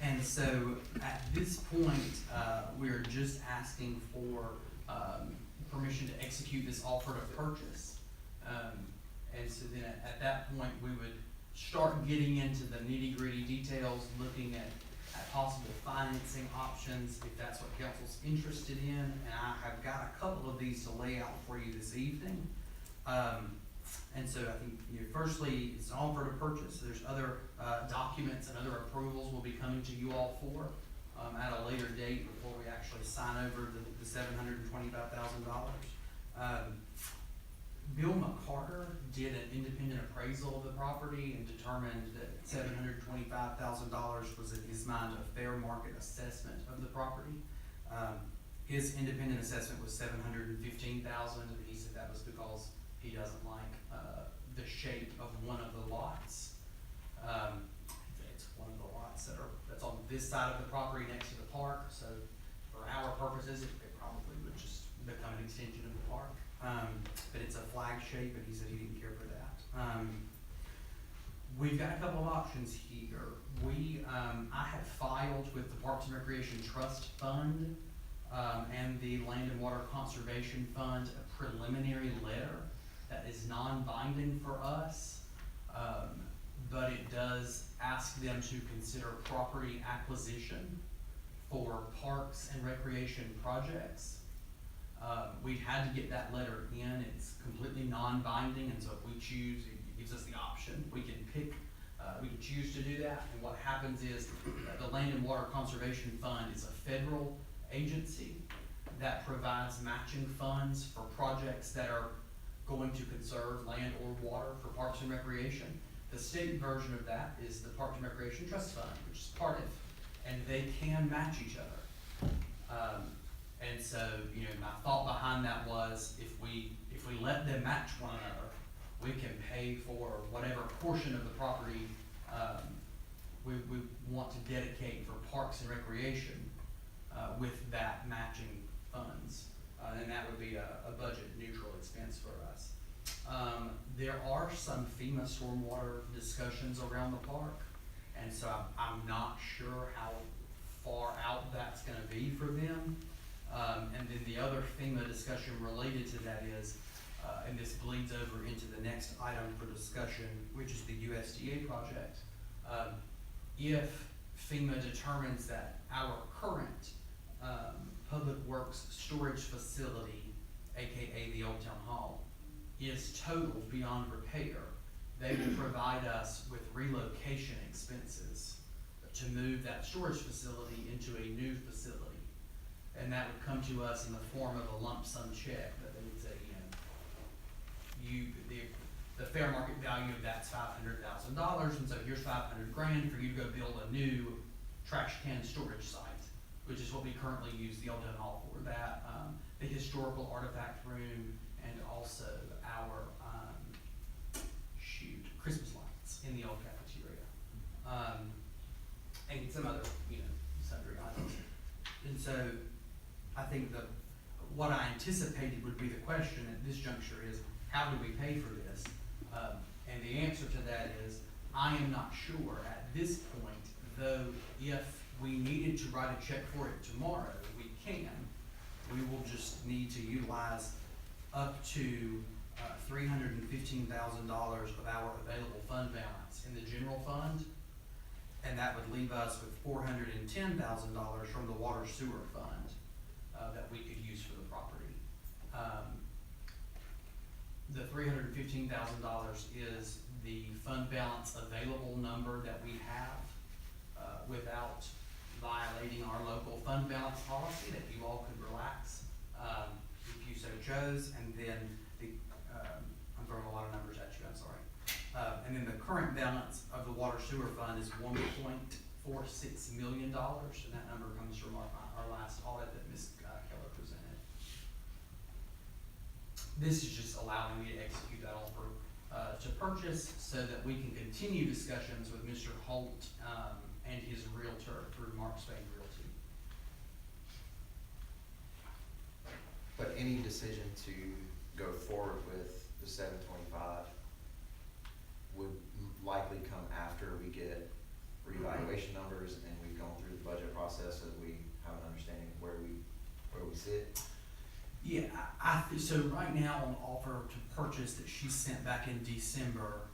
And so at this point, we're just asking for permission to execute this offer to purchase. And so then at that point, we would start getting into the nitty-gritty details, looking at possible financing options, if that's what council's interested in. And I have got a couple of these to lay out for you this evening. And so I think, firstly, it's an offer to purchase. There's other documents and other approvals we'll be coming to you all for at a later date before we actually sign over the $725,000. Bill McCarter did an independent appraisal of the property and determined that $725,000 was, in his mind, a fair market assessment of the property. His independent assessment was $715,000, and he said that was because he doesn't like the shape of one of the lots. It's one of the lots that that's on this side of the property next to the park, so for our purposes, it probably would just become an extension of the park. But it's a flag shape, and he said he didn't care for that. We've got a couple of options here. I have filed with the Parks and Recreation Trust Fund, and the Land and Water Conservation Fund, a preliminary letter that is non-binding for us, but it does ask them to consider property acquisition for parks and recreation projects. We had to get that letter in. It's completely non-binding, and so if we choose, it gives us the option. We can pick, we can choose to do that, and what happens is the Land and Water Conservation Fund is a federal agency that provides matching funds for projects that are going to conserve land or water for parks and recreation. The state version of that is the Parks and Recreation Trust Fund, which is part of, and they can match each other. And so, my thought behind that was if we let them match one another, we can pay for whatever portion of the property we want to dedicate for parks and recreation with that matching funds. And that would be a budget neutral expense for us. There are some FEMA stormwater discussions around the park, and so I'm not sure how far out that's gonna be for them. And then the other FEMA discussion related to that is, and this bleeds over into the next item for discussion, which is the USDA project. If FEMA determines that our current Public Works storage facility, AKA the Old Town Hall, is totaled beyond repair, they will provide us with relocation expenses to move that storage facility into a new facility. And that would come to us in the form of a lump sum check that they would say, the fair market value of that's $500,000, and so here's $500,000 for you to go build a new trash can storage site, which is what we currently use the Old Town Hall for. That, the historical artifact room, and also our Christmas lights in the old cafeteria, and some other sundry items. And so I think what I anticipated would be the question at this juncture is, how do we pay for this? And the answer to that is, I am not sure at this point, though if we needed to write a check for it tomorrow, we can. We will just need to utilize up to $315,000 of our available fund balance in the general fund, and that would leave us with $410,000 from the water sewer fund that we could use for the property. The $315,000 is the fund balance available number that we have without violating our local fund balance policy, that you all could relax if you so chose. And then I'm throwing a lot of numbers at you, I'm sorry. And then the current balance of the water sewer fund is $1.46 million, and that number comes from our last audit that Ms. Keller presented. This is just allowing me to execute that offer to purchase so that we can continue discussions with Mr. Holt and his realtor through Mark Spain Realty. But any decision to go forward with the 725 would likely come after we get reevaluation numbers and we've gone through the budget process so that we have an understanding of where we sit. Yeah, so right now on the offer to purchase that she sent back in December,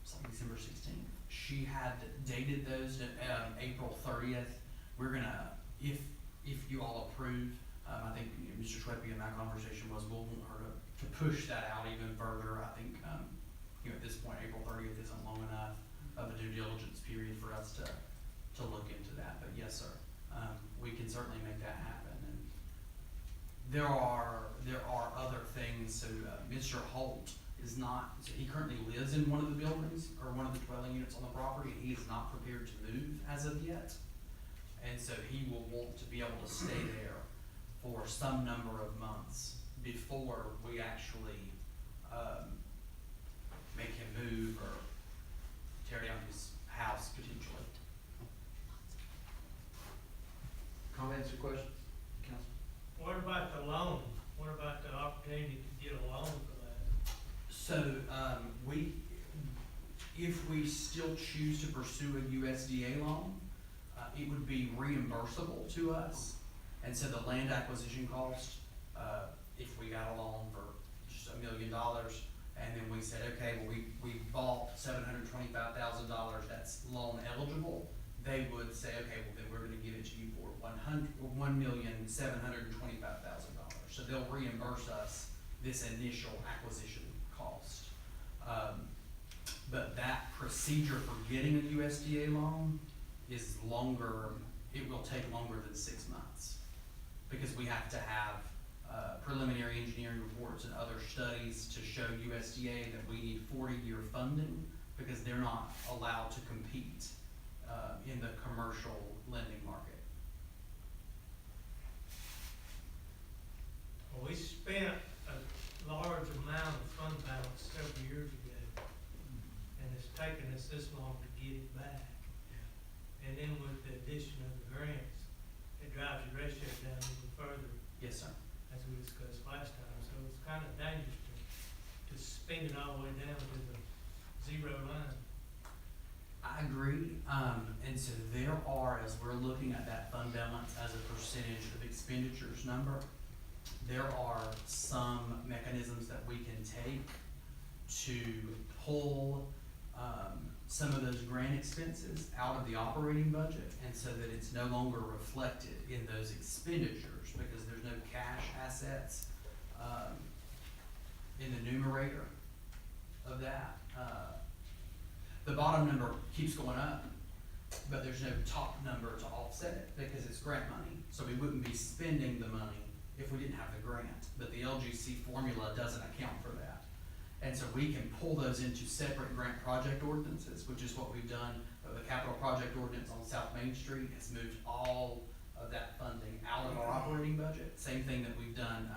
it's like December 16th, she had dated those to April 30th. We're gonna, if you all approve, I think Mr. Schweppe and my conversation was we'll want her to push that out even further. I think at this point April 30th isn't long enough of a due diligence period for us to look into that. But yes, sir, we can certainly make that happen. And there are other things. So Mr. Holt is not. So he currently lives in one of the buildings or one of the dwelling units on the property. He is not prepared to move as of yet, and so he will want to be able to stay there for some number of months before we actually make him move or tear down his house potentially. comments or questions, council? What about the loan? What about the opportunity to get a loan for that? So, if we still choose to pursue a USDA loan, it would be reimbursable to us. And so the land acquisition cost, if we got a loan for just $1 million, and then we said, okay, well, we bought $725,000, that's loan eligible, they would say, okay, well, then we're gonna give it to you for $1,725,000. So they'll reimburse us this initial acquisition cost. But that procedure for getting a USDA loan is longer, it will take longer than 6 months. Because we have to have preliminary engineering reports and other studies to show USDA that we need 40-year funding, because they're not allowed to compete in the commercial lending market. Well, we spent a large amount of fund balance several years ago, and it's taken us this long to get it back. And then with the addition of the grants, it drives the ratio down even further, Yes, sir. as we discussed last time. So it's kind of dangerous to spin it all the way down to the zero line. I agree, and so there are, as we're looking at that fund balance as a percentage of expenditures number, there are some mechanisms that we can take to pull, some of those grant expenses out of the operating budget, and so that it's no longer reflected in those expenditures, because there's no cash assets, in the numerator of that. The bottom number keeps going up, but there's no top number to offset it, because it's grant money, so we wouldn't be spending the money if we didn't have the grant, but the LGC formula doesn't account for that. And so we can pull those into separate grant project ordinances, which is what we've done. The capital project ordinance on South Main Street has moved all of that funding out of our operating budget. Same thing that we've done,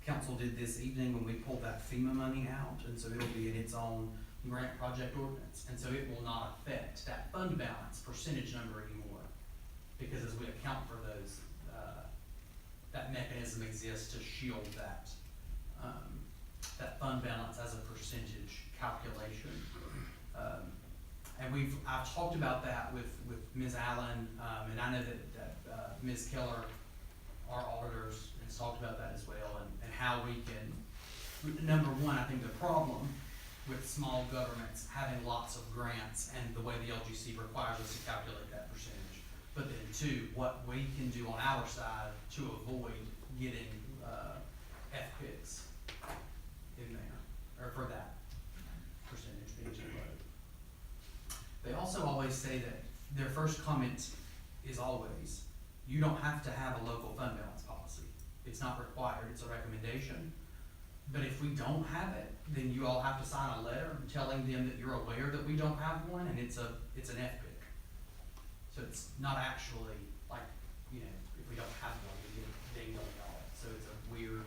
council did this evening when we pulled that FEMA money out, and so it'll be in its own grant project ordinance. And so it will not affect that fund balance percentage number anymore, because as we account for those, that mechanism exists to shield that, that fund balance as a percentage calculation. And I've talked about that with Ms. Allen, and I know that Ms. Keller, our auditors, has talked about that as well, and how we can, number one, I think the problem with small governments having lots of grants and the way the LGC requires us to calculate that percentage. But then two, what we can do on our side to avoid getting FPICs in there, or for that percentage being too low. They also always say that their first comment is always, you don't have to have a local fund balance policy. It's not required, it's a recommendation. But if we don't have it, then you all have to sign a letter telling them that you're aware that we don't have one, and it's an FPIC. So it's not actually like, you know, if we don't have one, we get dinged on y'all. So it's a weird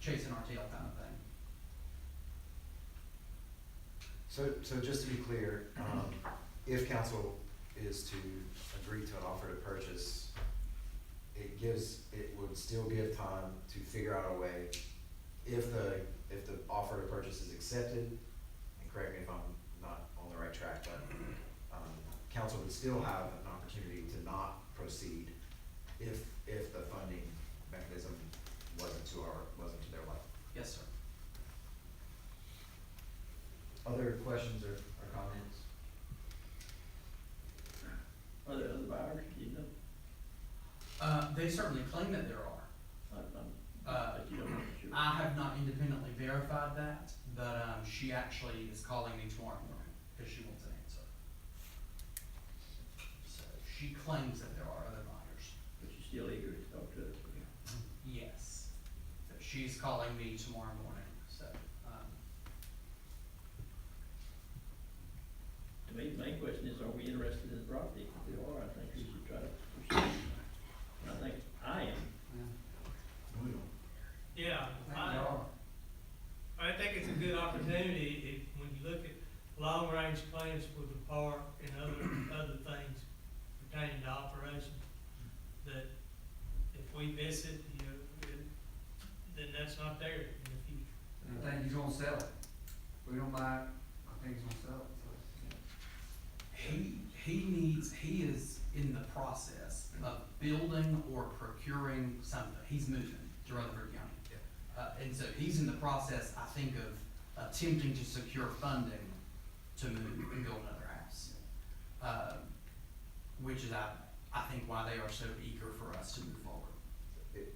chasing our tail kind of thing. So just to be clear, if council is to agree to an offer to purchase, it would still give time to figure out a way, if the offer to purchase is accepted, and correct me if I'm not on the right track, but, council would still have an opportunity to not proceed if the funding mechanism wasn't to their level. Yes, sir. Other questions or comments? Are there other buyers, do you know? They certainly claim that there are. But you don't know for sure. I have not independently verified that, but she actually is calling me tomorrow morning because she wants an answer. So she claims that there are other buyers. But you're still eager to talk to us. Yes. So she's calling me tomorrow morning, so, To me, the main question is, are we interested in the property? If we are, I think we should try to proceed. And I think I am. Yeah, I think they are. I think it's a good opportunity when you look at long-range plans for the park and other things we miss it, you know, then that's not there in the future. I think he's gonna sell it. If we don't buy it, I think he's gonna sell it, so. He is in the process of building or procuring something. He's moving to Rutherford County. And so he's in the process, I think, of attempting to secure funding to move and build another house. Which is, I think, why they are so eager for us to move forward.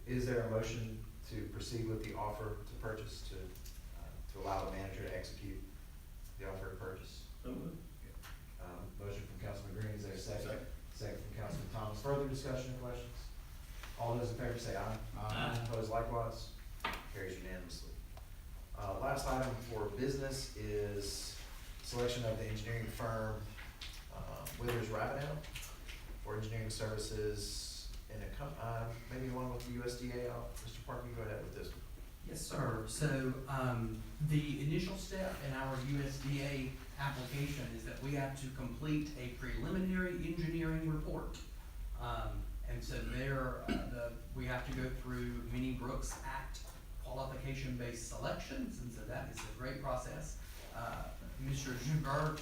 Is there a motion to proceed with the offer to purchase, to allow the manager to execute the offer to purchase? So moved. Motion from Councilman Green, is there a second? Second from Councilman Thomas. Further discussion or questions? All those in favor say aye. Aye. Opposed likewise? Carries unanimously. Last item for business is selection of the engineering firm, Withers Ravenel, for engineering services in maybe one with the USDA. Mr. Parker, you go ahead with this one. Yes, sir. So, the initial step in our USDA application is that we have to complete a preliminary engineering report. And so we have to go through Minnie Brooks Act qualification-based selections, and so that is a great process. Mr. Joubert,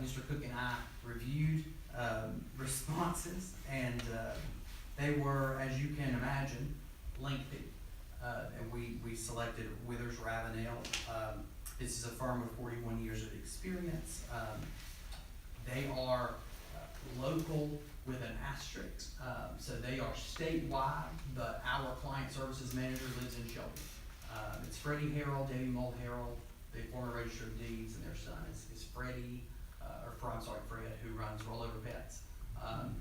Mr. Cook and I reviewed, responses, and, they were, as you can imagine, lengthy. And we selected Withers Ravenel. This is a firm with 41 years of experience. They are local with an asterisk, so they are statewide, but our client services manager lives in Shelby. It's Freddie Harrell, Debbie Mold Harrell, the former register of deeds, and their son is Freddie, Fred, who runs Rollover Pets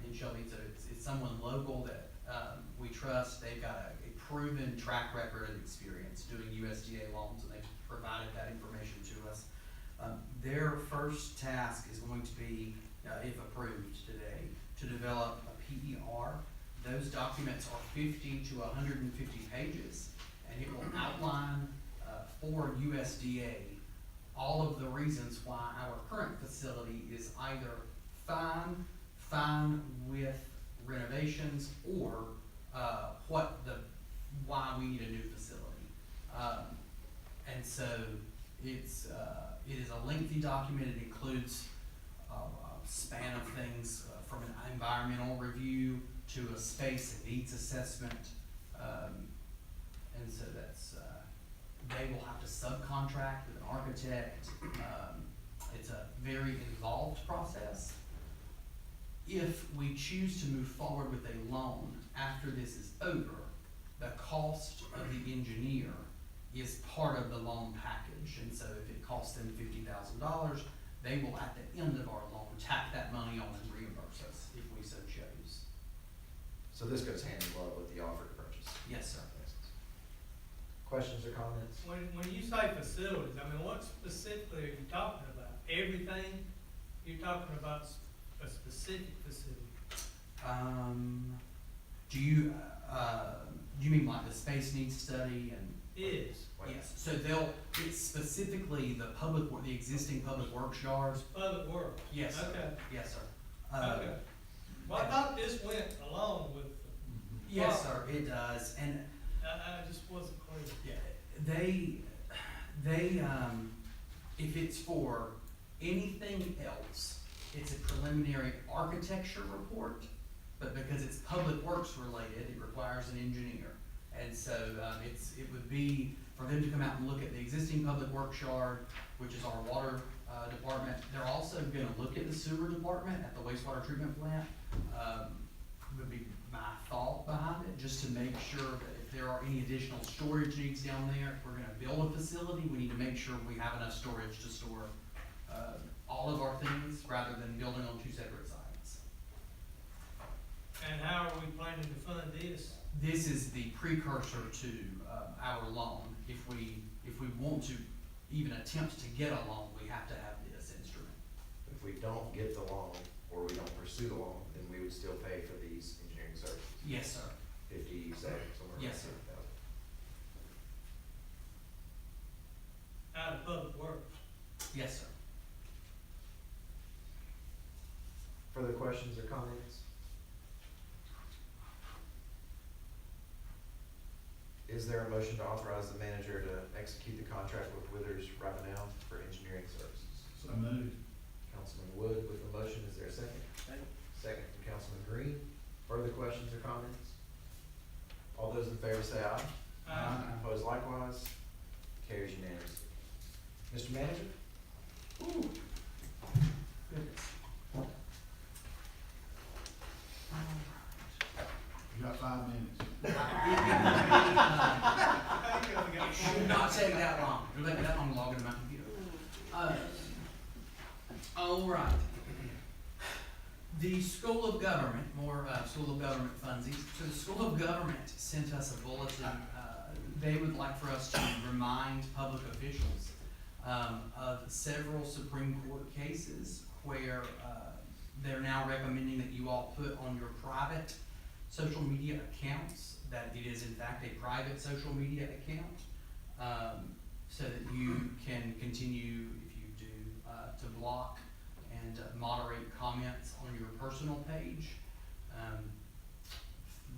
in Shelby. So it's someone local that we trust. They've got a proven track record of experience doing USDA loans, and they've provided that information to us. Their first task is going to be, if approved today, to develop a PER. Those documents are 50 to 150 pages, and it will outline for USDA all of the reasons why our current facility is either fine with renovations, or why we need a new facility. And so it is a lengthy document. It includes a span of things, from an environmental review to a space and needs assessment. And so they will have to subcontract with an architect. It's a very involved process. If we choose to move forward with a loan after this is over, the cost of the engineer is part of the loan package. And so if it costs them $50,000, they will, at the end of our loan, tack that money on and reimburse us if we so chose. So this goes hand in glove with the offer to purchase. Yes, sir. Questions or comments? When you say facilities, I mean, what specifically are you talking about? Everything? You're talking about a specific facility? Do you mean like the space needs study and? Yes. Yes, so it's specifically the existing public works yards. Public works? Yes, sir. Okay. Yes, sir. Okay. Well, I thought this went along with. Yes, sir, it does, and. I just wasn't clear. Yeah, they, if it's for anything else, it's a preliminary architecture report, but because it's public works related, it requires an engineer. And so, it would be for them to come out and look at the existing public works yard, which is our water, department. They're also gonna look at the sewer department at the wastewater treatment plant. Would be my thought behind it, just to make sure that if there are any additional storage needs down there, if we're gonna build a facility, we need to make sure we have enough storage to store, all of our things, rather than building on two separate sites. And how are we planning to fund this? This is the precursor to, our loan. If we want to even attempt to get a loan, we have to have this instrument. If we don't get the loan, or we don't pursue the loan, then we would still pay for these engineering services. Yes, sir. 50, somewhere around Yes, sir. 50,000. Out of public works? Yes, sir. Further questions or comments? Is there a motion to authorize the manager to execute the contract with Withers Ravenel for engineering services? So moved. Councilman Wood with the motion, is there a second? Second from Councilman Green. Further questions or comments? All those in favor say aye. Opposed likewise. Carries unanimously. Mr. Manager? Goodness. You got 5 minutes. It should not take that long. It'll take me that long to log into my computer. All right. The School of Government, more School of Government funsies. So the School of Government sent us a bulletin. They would like for us to remind public officials of several Supreme Court cases where they're now recommending that you all put on your private social media accounts that it is in fact a private social media account, so that you can continue, if you do, to block and moderate comments on your personal page.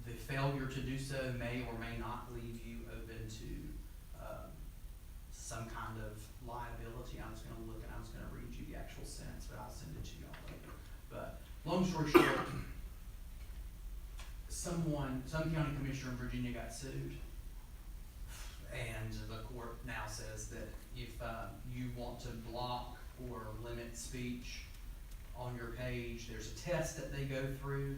The failure to do so may or may not leave you open to some kind of liability. I was gonna look and I was gonna read you the actual sentence, but I'll send it to you all later. But long story short, some county commissioner in Virginia got sued, and the court now says that if you want to block or limit speech on your page, there's a test that they go through,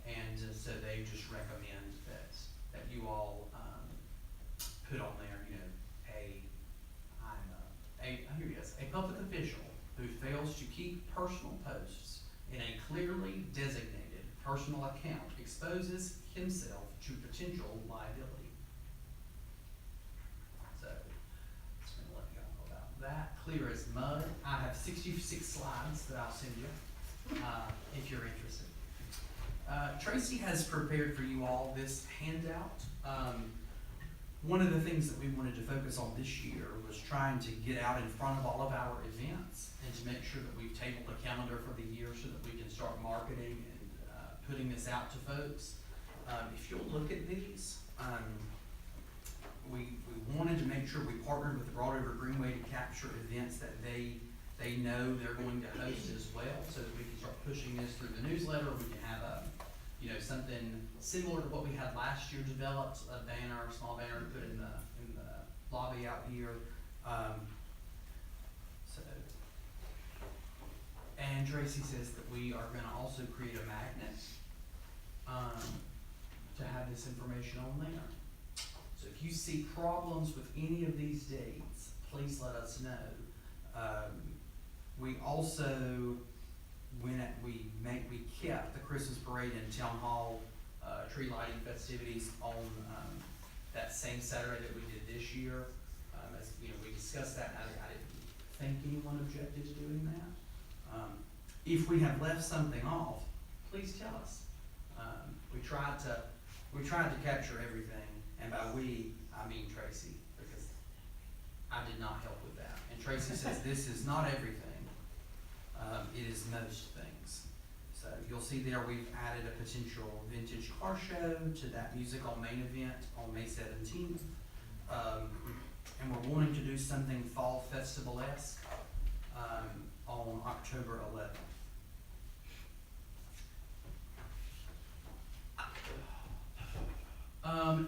and so they just recommend that you all put on there, you know, here it is, a public official who fails to keep personal posts in a clearly designated personal account exposes himself to potential liability. So, just gonna let y'all know about that. Clear as mud. I have 66 slides that I'll send you, if you're interested. Tracy has prepared for you all this handout. One of the things that we wanted to focus on this year was trying to get out in front of all of our events and to make sure that we've tabled a calendar for the year so that we can start marketing and putting this out to folks. If you'll look at these, we wanted to make sure we partnered with the Broad River Greenway to capture events that they know they're going to host as well, so that we can start pushing this through the newsletter. We can have something similar to what we had last year developed, a banner, a small banner to put in the lobby out here. And Tracy says that we are gonna also create a magnet to have this information on there. So if you see problems with any of these dates, please let us know. We also, we kept the Christmas parade and town hall tree lighting festivities on that same Saturday that we did this year. As you know, we discussed that, and I didn't think anyone objected to doing that. If we have left something off, please tell us. We tried to capture everything, and by we, I mean Tracy, because I did not help with that. And Tracy says this is not everything. It is most things. So you'll see there we've added a potential vintage car show to that musical main event on May 17th. And we're wanting to do something fall festival-esque on October 11th.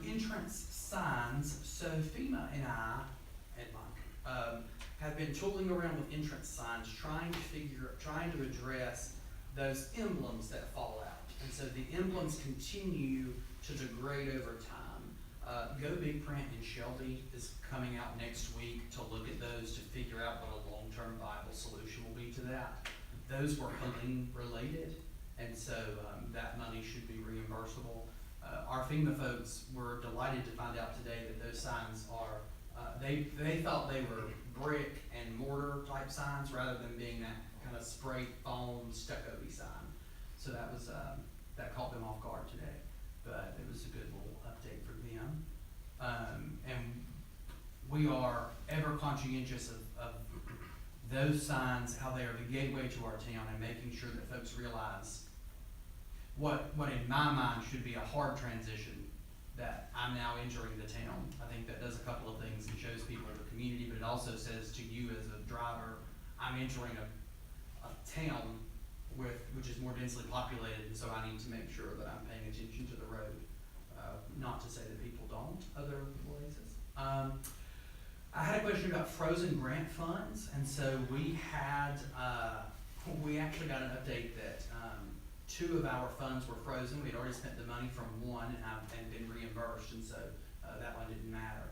Entrance signs. So FEMA and I, and Mike, have been tooling around with entrance signs, trying to address those emblems that fall out. And so the emblems continue to degrade over time. Go Big Print in Shelby is coming out next week to look at those to figure out what a long-term viable solution will be to that. Those were Helene related, and so that money should be reimbursable. Our FEMA folks were delighted to find out today that those signs are, they thought they were brick and mortar type signs rather than being that kind of spray foam stucco-y sign. So that was, that caught them off guard today, but it was a good little update for them. And we are ever conscientious of those signs, how they are the gateway to our town, and making sure that folks realize what in my mind should be a hard transition that I'm now entering the town. I think that does a couple of things. It shows people the community, but it also says to you as a driver, I'm entering a town which is more densely populated, and so I need to make sure that I'm paying attention to the road. Not to say that people don't other places. I had a question about frozen grant funds, and so we actually got an update that, 2 of our funds were frozen. We'd already spent the money from one and been reimbursed, and so, that one didn't matter.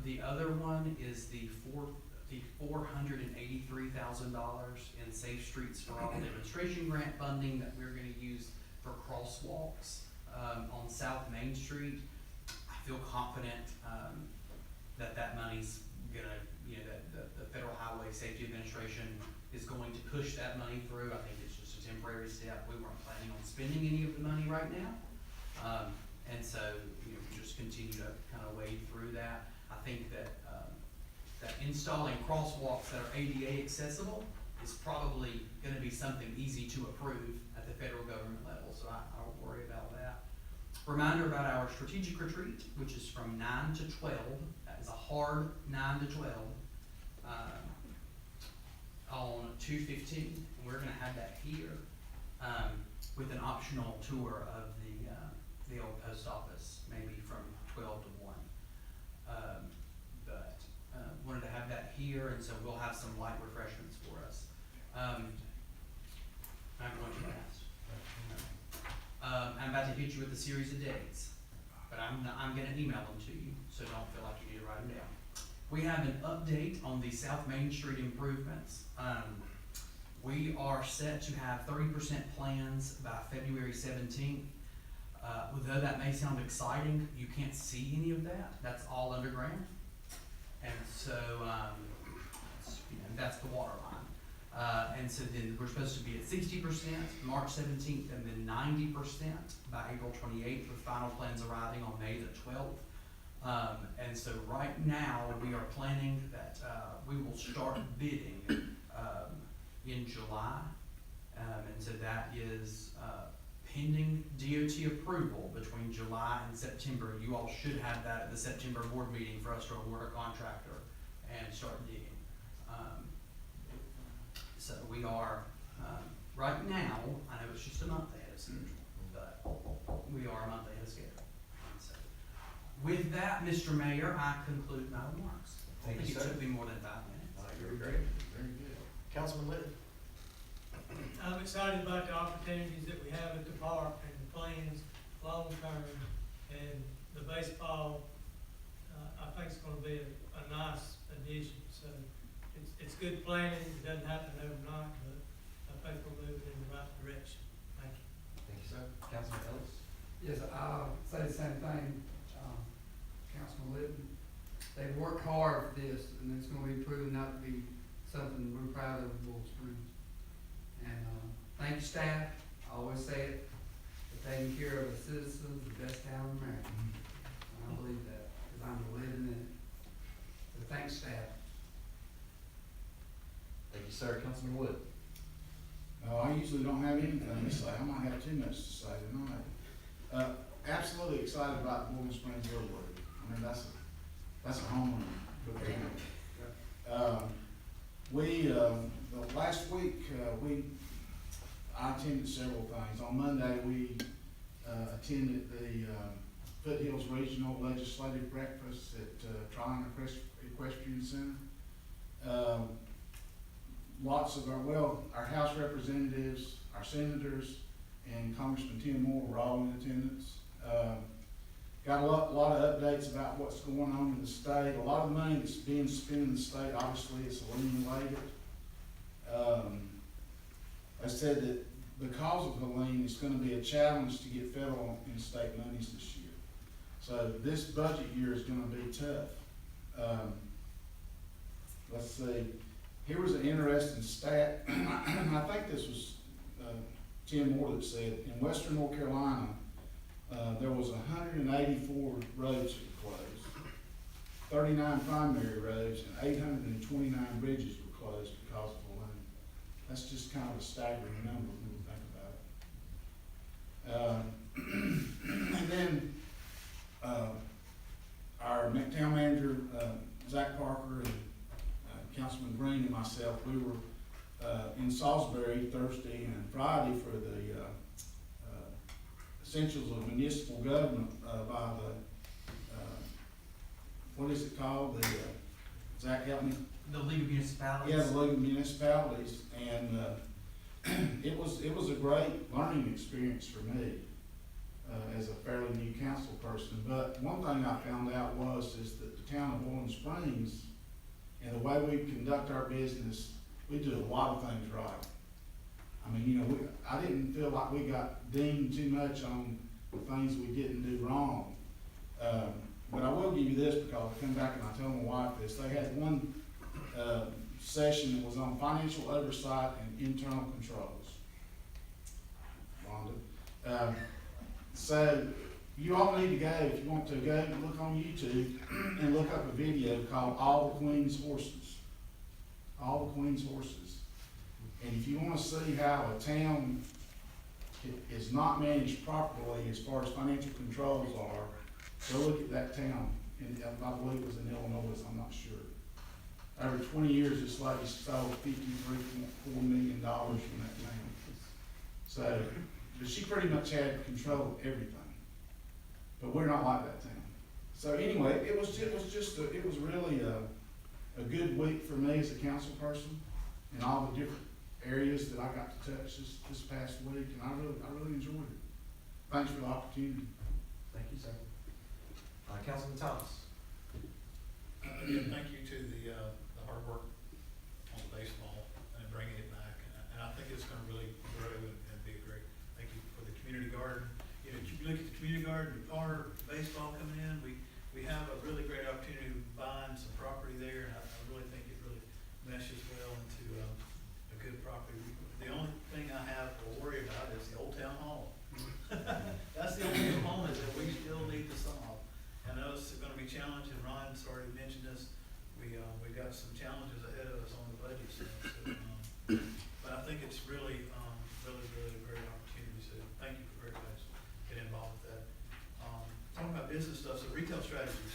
The other one is the $483,000 in Safe Streets for All demonstration grant funding that we're gonna use for crosswalks, on South Main Street. I feel confident, that money's gonna, that the Federal Highway Safety Administration is going to push that money through. I think it's just a temporary step. We weren't planning on spending any of the money right now. And so, we just continue to kind of wade through that. I think that, that installing crosswalks that are ADA accessible is probably gonna be something easy to approve at the federal government level, so I won't worry about that. Reminder about our strategic retreat, which is from 9 to 12. That is a hard 9 to 12. On 2/15, and we're gonna have that here, with an optional tour of the old post office, maybe from 12 to 1. Wanted to have that here, and so we'll have some light refreshments for us. I'm going to ask. I'm about to hit you with a series of dates, but I'm gonna email them to you, so don't feel like you need to write them down. We have an update on the South Main Street improvements. We are set to have 30% plans by February 17th. Although that may sound exciting, you can't see any of that. That's all underground. And so, that's the water line. And so then we're supposed to be at 60% March 17th, and then 90% by April 28th, with final plans arriving on May the 12th. And so right now, we are planning that, we will start bidding, in July. And so that is, pending DOT approval between July and September. You all should have that at the September board meeting for us to award a contractor and start digging. So we are, right now, I know it's just a month ahead of schedule, but we are a month ahead of schedule. So, with that, Mr. Mayor, I conclude my remarks. Thank you, I think sir. it took me more than 5 minutes. You're great, very good. Councilman Litton? I'm excited about the opportunities that we have at the park and the plans long-term, and the baseball, I think it's gonna be a nice addition, so it's good planning. It doesn't happen overnight, but I think we're moving in the right direction. Thank you. Thank you, sir. Councilman Ellis? Yes, I'll say the same thing, Councilman Litton. They've worked hard for this, and it's gonna be proven out to be something we're proud of in Bull Springs. And, thank you, staff. I always say it, for taking care of the citizens, the best town in America. And I believe that, because I'm living in it. So thanks, staff. Thank you, sir. Councilman Wood? I usually don't have anything to say. I might have too much to say tonight. Absolutely excited about the Bowling Springs Railroad. I mean, that's a home run for the town. Last week, I attended several things. On Monday, we attended the Foothills Regional Legislative Breakfast at Tryon Equestrian Center. Lots of our House representatives, our senators, and Congressman Tim Moore were all in attendance. Got a lot of updates about what's going on in the state. A lot of the money that's being spent in the state, obviously, is Helene related. I said that because of Helene, it's gonna be a challenge to get federal and state monies this year. So this budget year is gonna be tough. Let's see, here was an interesting stat, and I think this was Tim Moore that said, in western North Carolina, there was 184 roads that were closed, 39 primary roads, and 829 bridges were closed because of Helene. That's just kind of a staggering number when you think about it. And then Thursday, and Friday for the, Essentials of Municipal Government, by the, what is it called, the, Zach, help me? The League of Municipalities. Yeah, the League of Municipalities, and, it was a great learning experience for me, as a fairly new council person. But one thing I found out is that the town of Boiling Springs, and the way we conduct our business, we do a lot of things right. I mean, you know, I didn't feel like we got dinged too much on the things we didn't do wrong. But I will give you this, because I come back and I told my wife this. They had one, session that was on financial oversight and internal controls. Rhonda. So you all need to go, if you want to go, look on YouTube and look up a video called All the Queen's Horses. All the Queen's Horses. And if you wanna see how a town is not managed properly as far as financial controls are, go look at that town. And I believe it was in Illinois, I'm not sure. Over 20 years, this lady stole $53.4 million from that town. So, but she pretty much had control of everything. But we're not like that town. So anyway, it was really a good week for me as a council person, and all the different areas that I got to touch this past week, and I really enjoyed it. Thanks for the opportunity. Thank you, sir. Councilman Thomas. Again, thank you to the hard work on baseball and bringing it back. And I think it's gonna really grow and be great. Thank you for the community garden. You know, if you look at the community garden, the park, baseball coming in, we have a really great opportunity to buy some property there. And I really think it really meshes well into a good property. The only thing I have to worry about is the old town hall. That's the only component that we still need to solve. I know it's gonna be challenging. Ryan's already mentioned this. We got some challenges ahead of us on the budget side. So, but I think it's really a great opportunity. So thank you for everybody getting involved with that. Talking about business stuff, so retail strategies.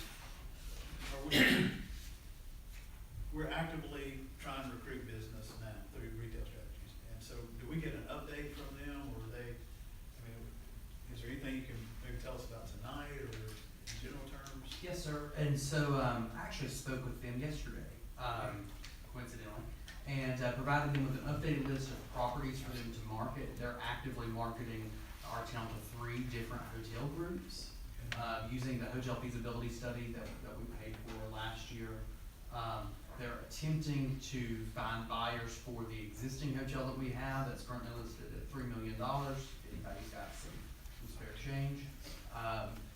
We're actively trying to recruit business now through retail strategies. And so do we get an update from them, or is there anything you can maybe tell us about tonight, or in general terms? Yes, sir. And so, I actually spoke with them yesterday, coincidentally, and provided them with an updated list of properties for them to market. They're actively marketing our town to 3 different hotel groups, using the hotel feasibility study that we paid for last year. They're attempting to find buyers for the existing hotel that we have that's currently listed at $3 million. If anybody's got some spare change.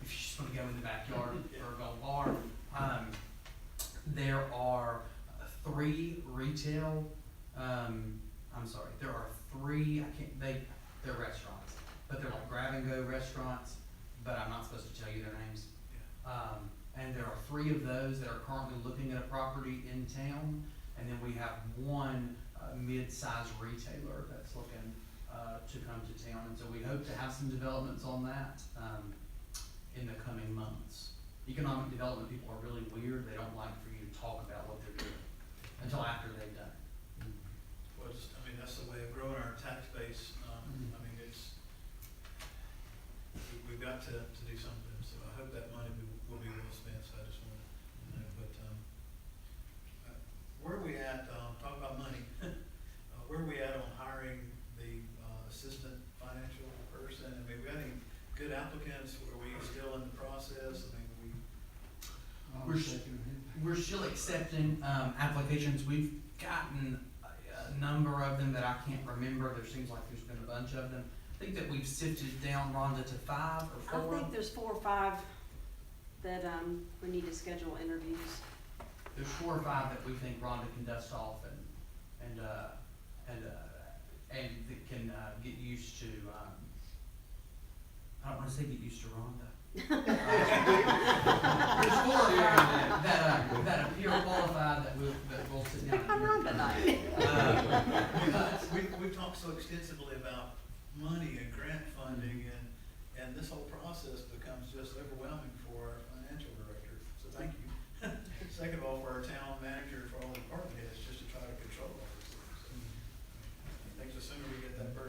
If you just want to go in the backyard for a gold bar. There are 3 retail, there are 3, they're restaurants, but they're like grab-and-go restaurants, but I'm not supposed to tell you their names. And there are 3 of those that are currently looking at a property in town, and then we have 1 mid-sized retailer that's looking to come to town, and so we hope to have some developments on that in the coming months. Economic development people are really weird. They don't like for you to talk about what they're doing until after they've done it. Well, that's the way of growing our tax base. We've got to do something, so I hope that money will be well spent, so I just want to know, but, where are we at, talk about money, where are we at on hiring the, assistant financial person? We got any good applicants? Are we still in the process? We're still accepting, applications. We've gotten a number of them that I can't remember. There seems like there's been a bunch of them. I think that we've sifted down, Rhonda, to 5 or 4. I think there's 4 or 5 that, we need to schedule interviews. There's 4 or 5 that we think Rhonda can dust off and that can, get used to, I don't wanna say get used to Rhonda. There's 4 of them that appear qualified that we'll sit down. Come on tonight. We talked so extensively about money and grant funding, and this whole process becomes just overwhelming for our financial director, so thank you. Second of all, for our town manager, for all the department heads, just to try to control all this. I think the sooner we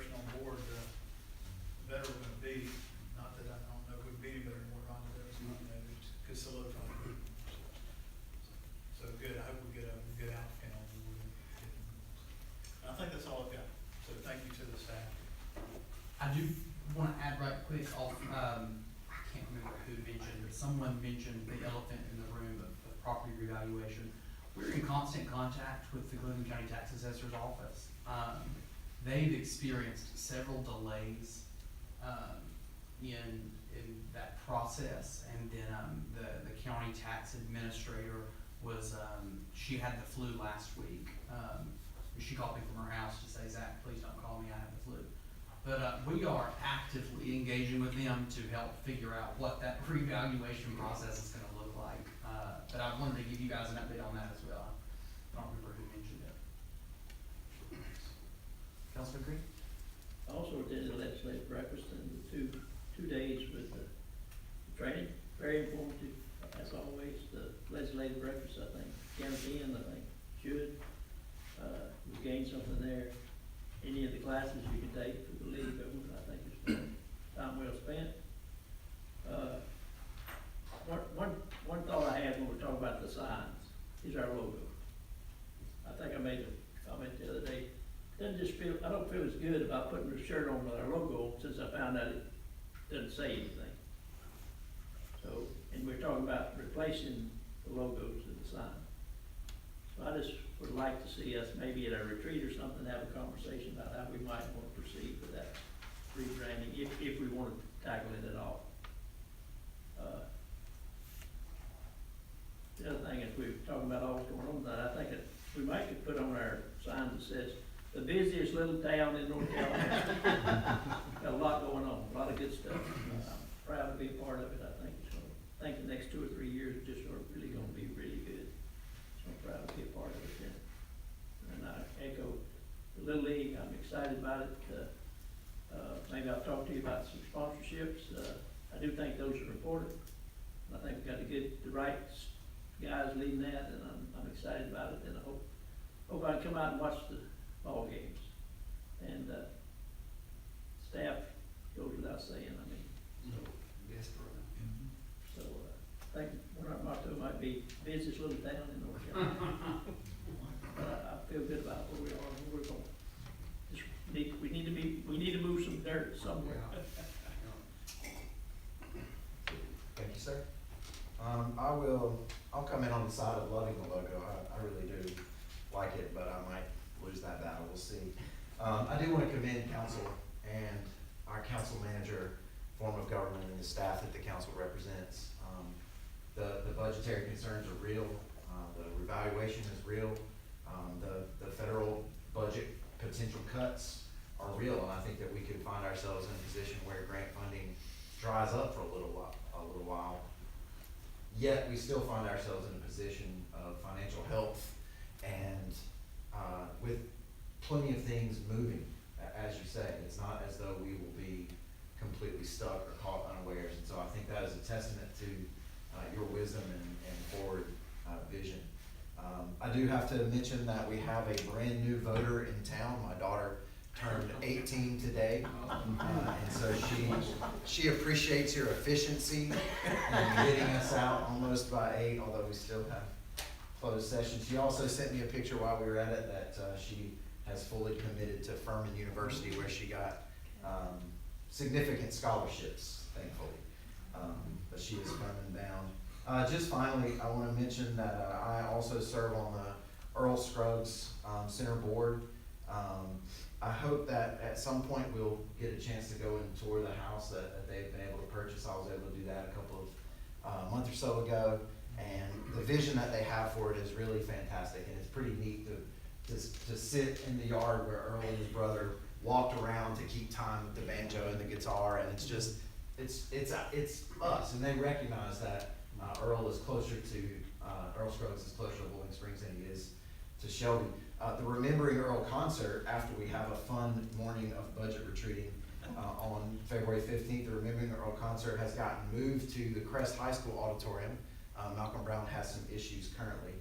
person on board, the better we're gonna be. Not that I don't know if we'd be any better than what Ron does, you know, just could solidify it. So good, I hope we get a good applicant on board. I think that's all I've got, so thank you to the staff. I do wanna add right quick off, I can't remember who mentioned, but someone mentioned the elephant in the room of property revaluation. We're in constant contact with the Glenn County Tax Assessor's Office. They've experienced several delays, in that process, and then, the county tax administrator was, she had the flu last week. She called me from her house to say, Zach, please don't call me, I have the flu. But, we are actively engaging with them to help figure out what that revaluation process is gonna look like. But I wanted to give you guys an update on that as well. I don't remember who mentioned it. Councilman Green? I also attended the legislative breakfast and the two days with the training, very informative, as always. The legislative breakfast, I think, guaranteeing, I think, should, we gain something there. Any of the classes you can take for the league, I think it's time well spent. One thought I had when we were talking about the signs is our logo. I think I made a comment the other day. I don't feel as good about putting a shirt on with our logo since I found out it doesn't say anything. So, and we're talking about replacing the logos of the sign. So I just would like to see us maybe at a retreat or something, have a conversation about how we might want to proceed with that rebranding, if we want to tackle it at all. The other thing is, we were talking about all what's going on tonight, I think that we might could put on our sign that says, the busiest little town in North Carolina. Got a lot going on, a lot of good stuff. I'm proud to be a part of it. I think it's gonna, I think the next 2 or 3 years are just really gonna be really good. So I'm proud to be a part of it. And I echo the Little League, I'm excited about it. Maybe I'll talk to you about some sponsorships. I do think those are important. I think we've got the right guys leading that, and I'm excited about it, and I hope I can come out and watch the ball games. And, staff goes without saying, I mean, so. Yes, So, I think one of our motto might be busiest little town in North Carolina. But I feel good about where we are and where we're going. Just we need to move some dirt somewhere. Thank you, sir. I'll come in on the side of loving the logo. I really do like it, but I might lose that battle, we'll see. I do want to commend council and our council manager, form of government, and the staff that the council represents. The budgetary concerns are real, the revaluation is real, the federal budget potential cuts are real, and I think that we could find ourselves in a position where grant funding dries up for a little while. Yet we still find ourselves in a position of financial health and with plenty of things moving, as you say. It's not as though we will be completely stuck or caught unawares. And so I think that is a testament to your wisdom and forward vision. I do have to mention that we have a brand new voter in town. My daughter turned 18 today, and so she appreciates your efficiency in getting us out almost by 8, although we still have closed session. She also sent me a picture while we were at it that she has fully committed to Furman University, where she got significant scholarships, thankfully. But she is Furman bound. Just finally, I want to mention that I also serve on the Earl Scruggs Center Board. I hope that at some point we'll get a chance to go and tour the house that they've been able to purchase. I was able to do that a couple of months or so ago, and the vision that they have for it is really fantastic, and it's pretty neat to sit in the yard where Earl and his brother walked around to keep time with the banjo and the guitar, and it's just, it's us, and they recognize that Earl Scruggs is closer to Bowling Springs than he is to Shelby. The Remembering Earl concert, after we have a fun morning of budget retreating on February 15th, the Remembering Earl concert has gotten moved to the Crest High School auditorium. Malcolm Brown has some issues currently.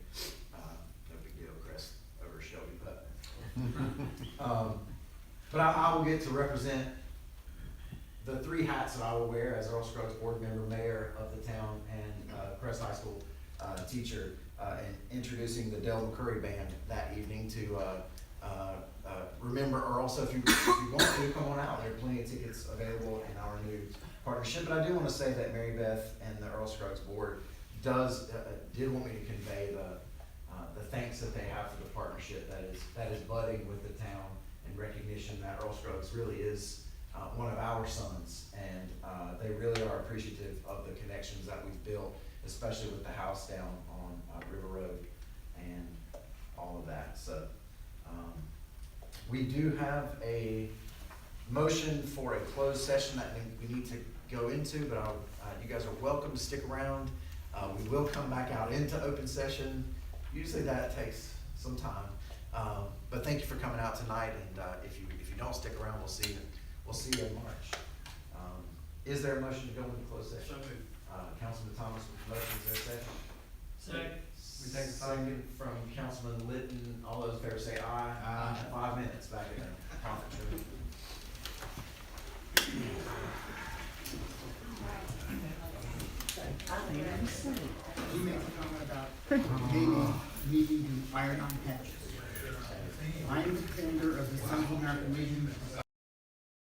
No big deal, Crest over Shelby, but But I will get to represent the three hats that I will wear as Earl Scruggs board member, mayor of the town, and Crest High School teacher, and introducing the Del McCurry Band that evening to remember Earl. So if you want to, come on out. There are plenty of tickets available in our new partnership. But I do want to say that Mary Beth and the Earl Scruggs board did want me to convey the thanks that they have for the partnership that is budding with the town, and recognition that Earl Scruggs really is one of our sons, and they really are appreciative of the connections that we've built, especially with the house down on River Road and all of that. So we do have a motion for a closed session that we need to go into, but you guys are welcome to stick around. We will come back out into open session. Usually that takes some time, but thank you for coming out tonight. And if you don't stick around, we'll see you in March. Is there a motion to go into closed session? Councilman Thomas with the motion. Is there a second? Second. We take a second from Councilman Litton. All those in favor say aye. Aye. 5 minutes back in the conference room. You make a comment about maybe needing to iron on patches. I am the defender of the Sons of American Legion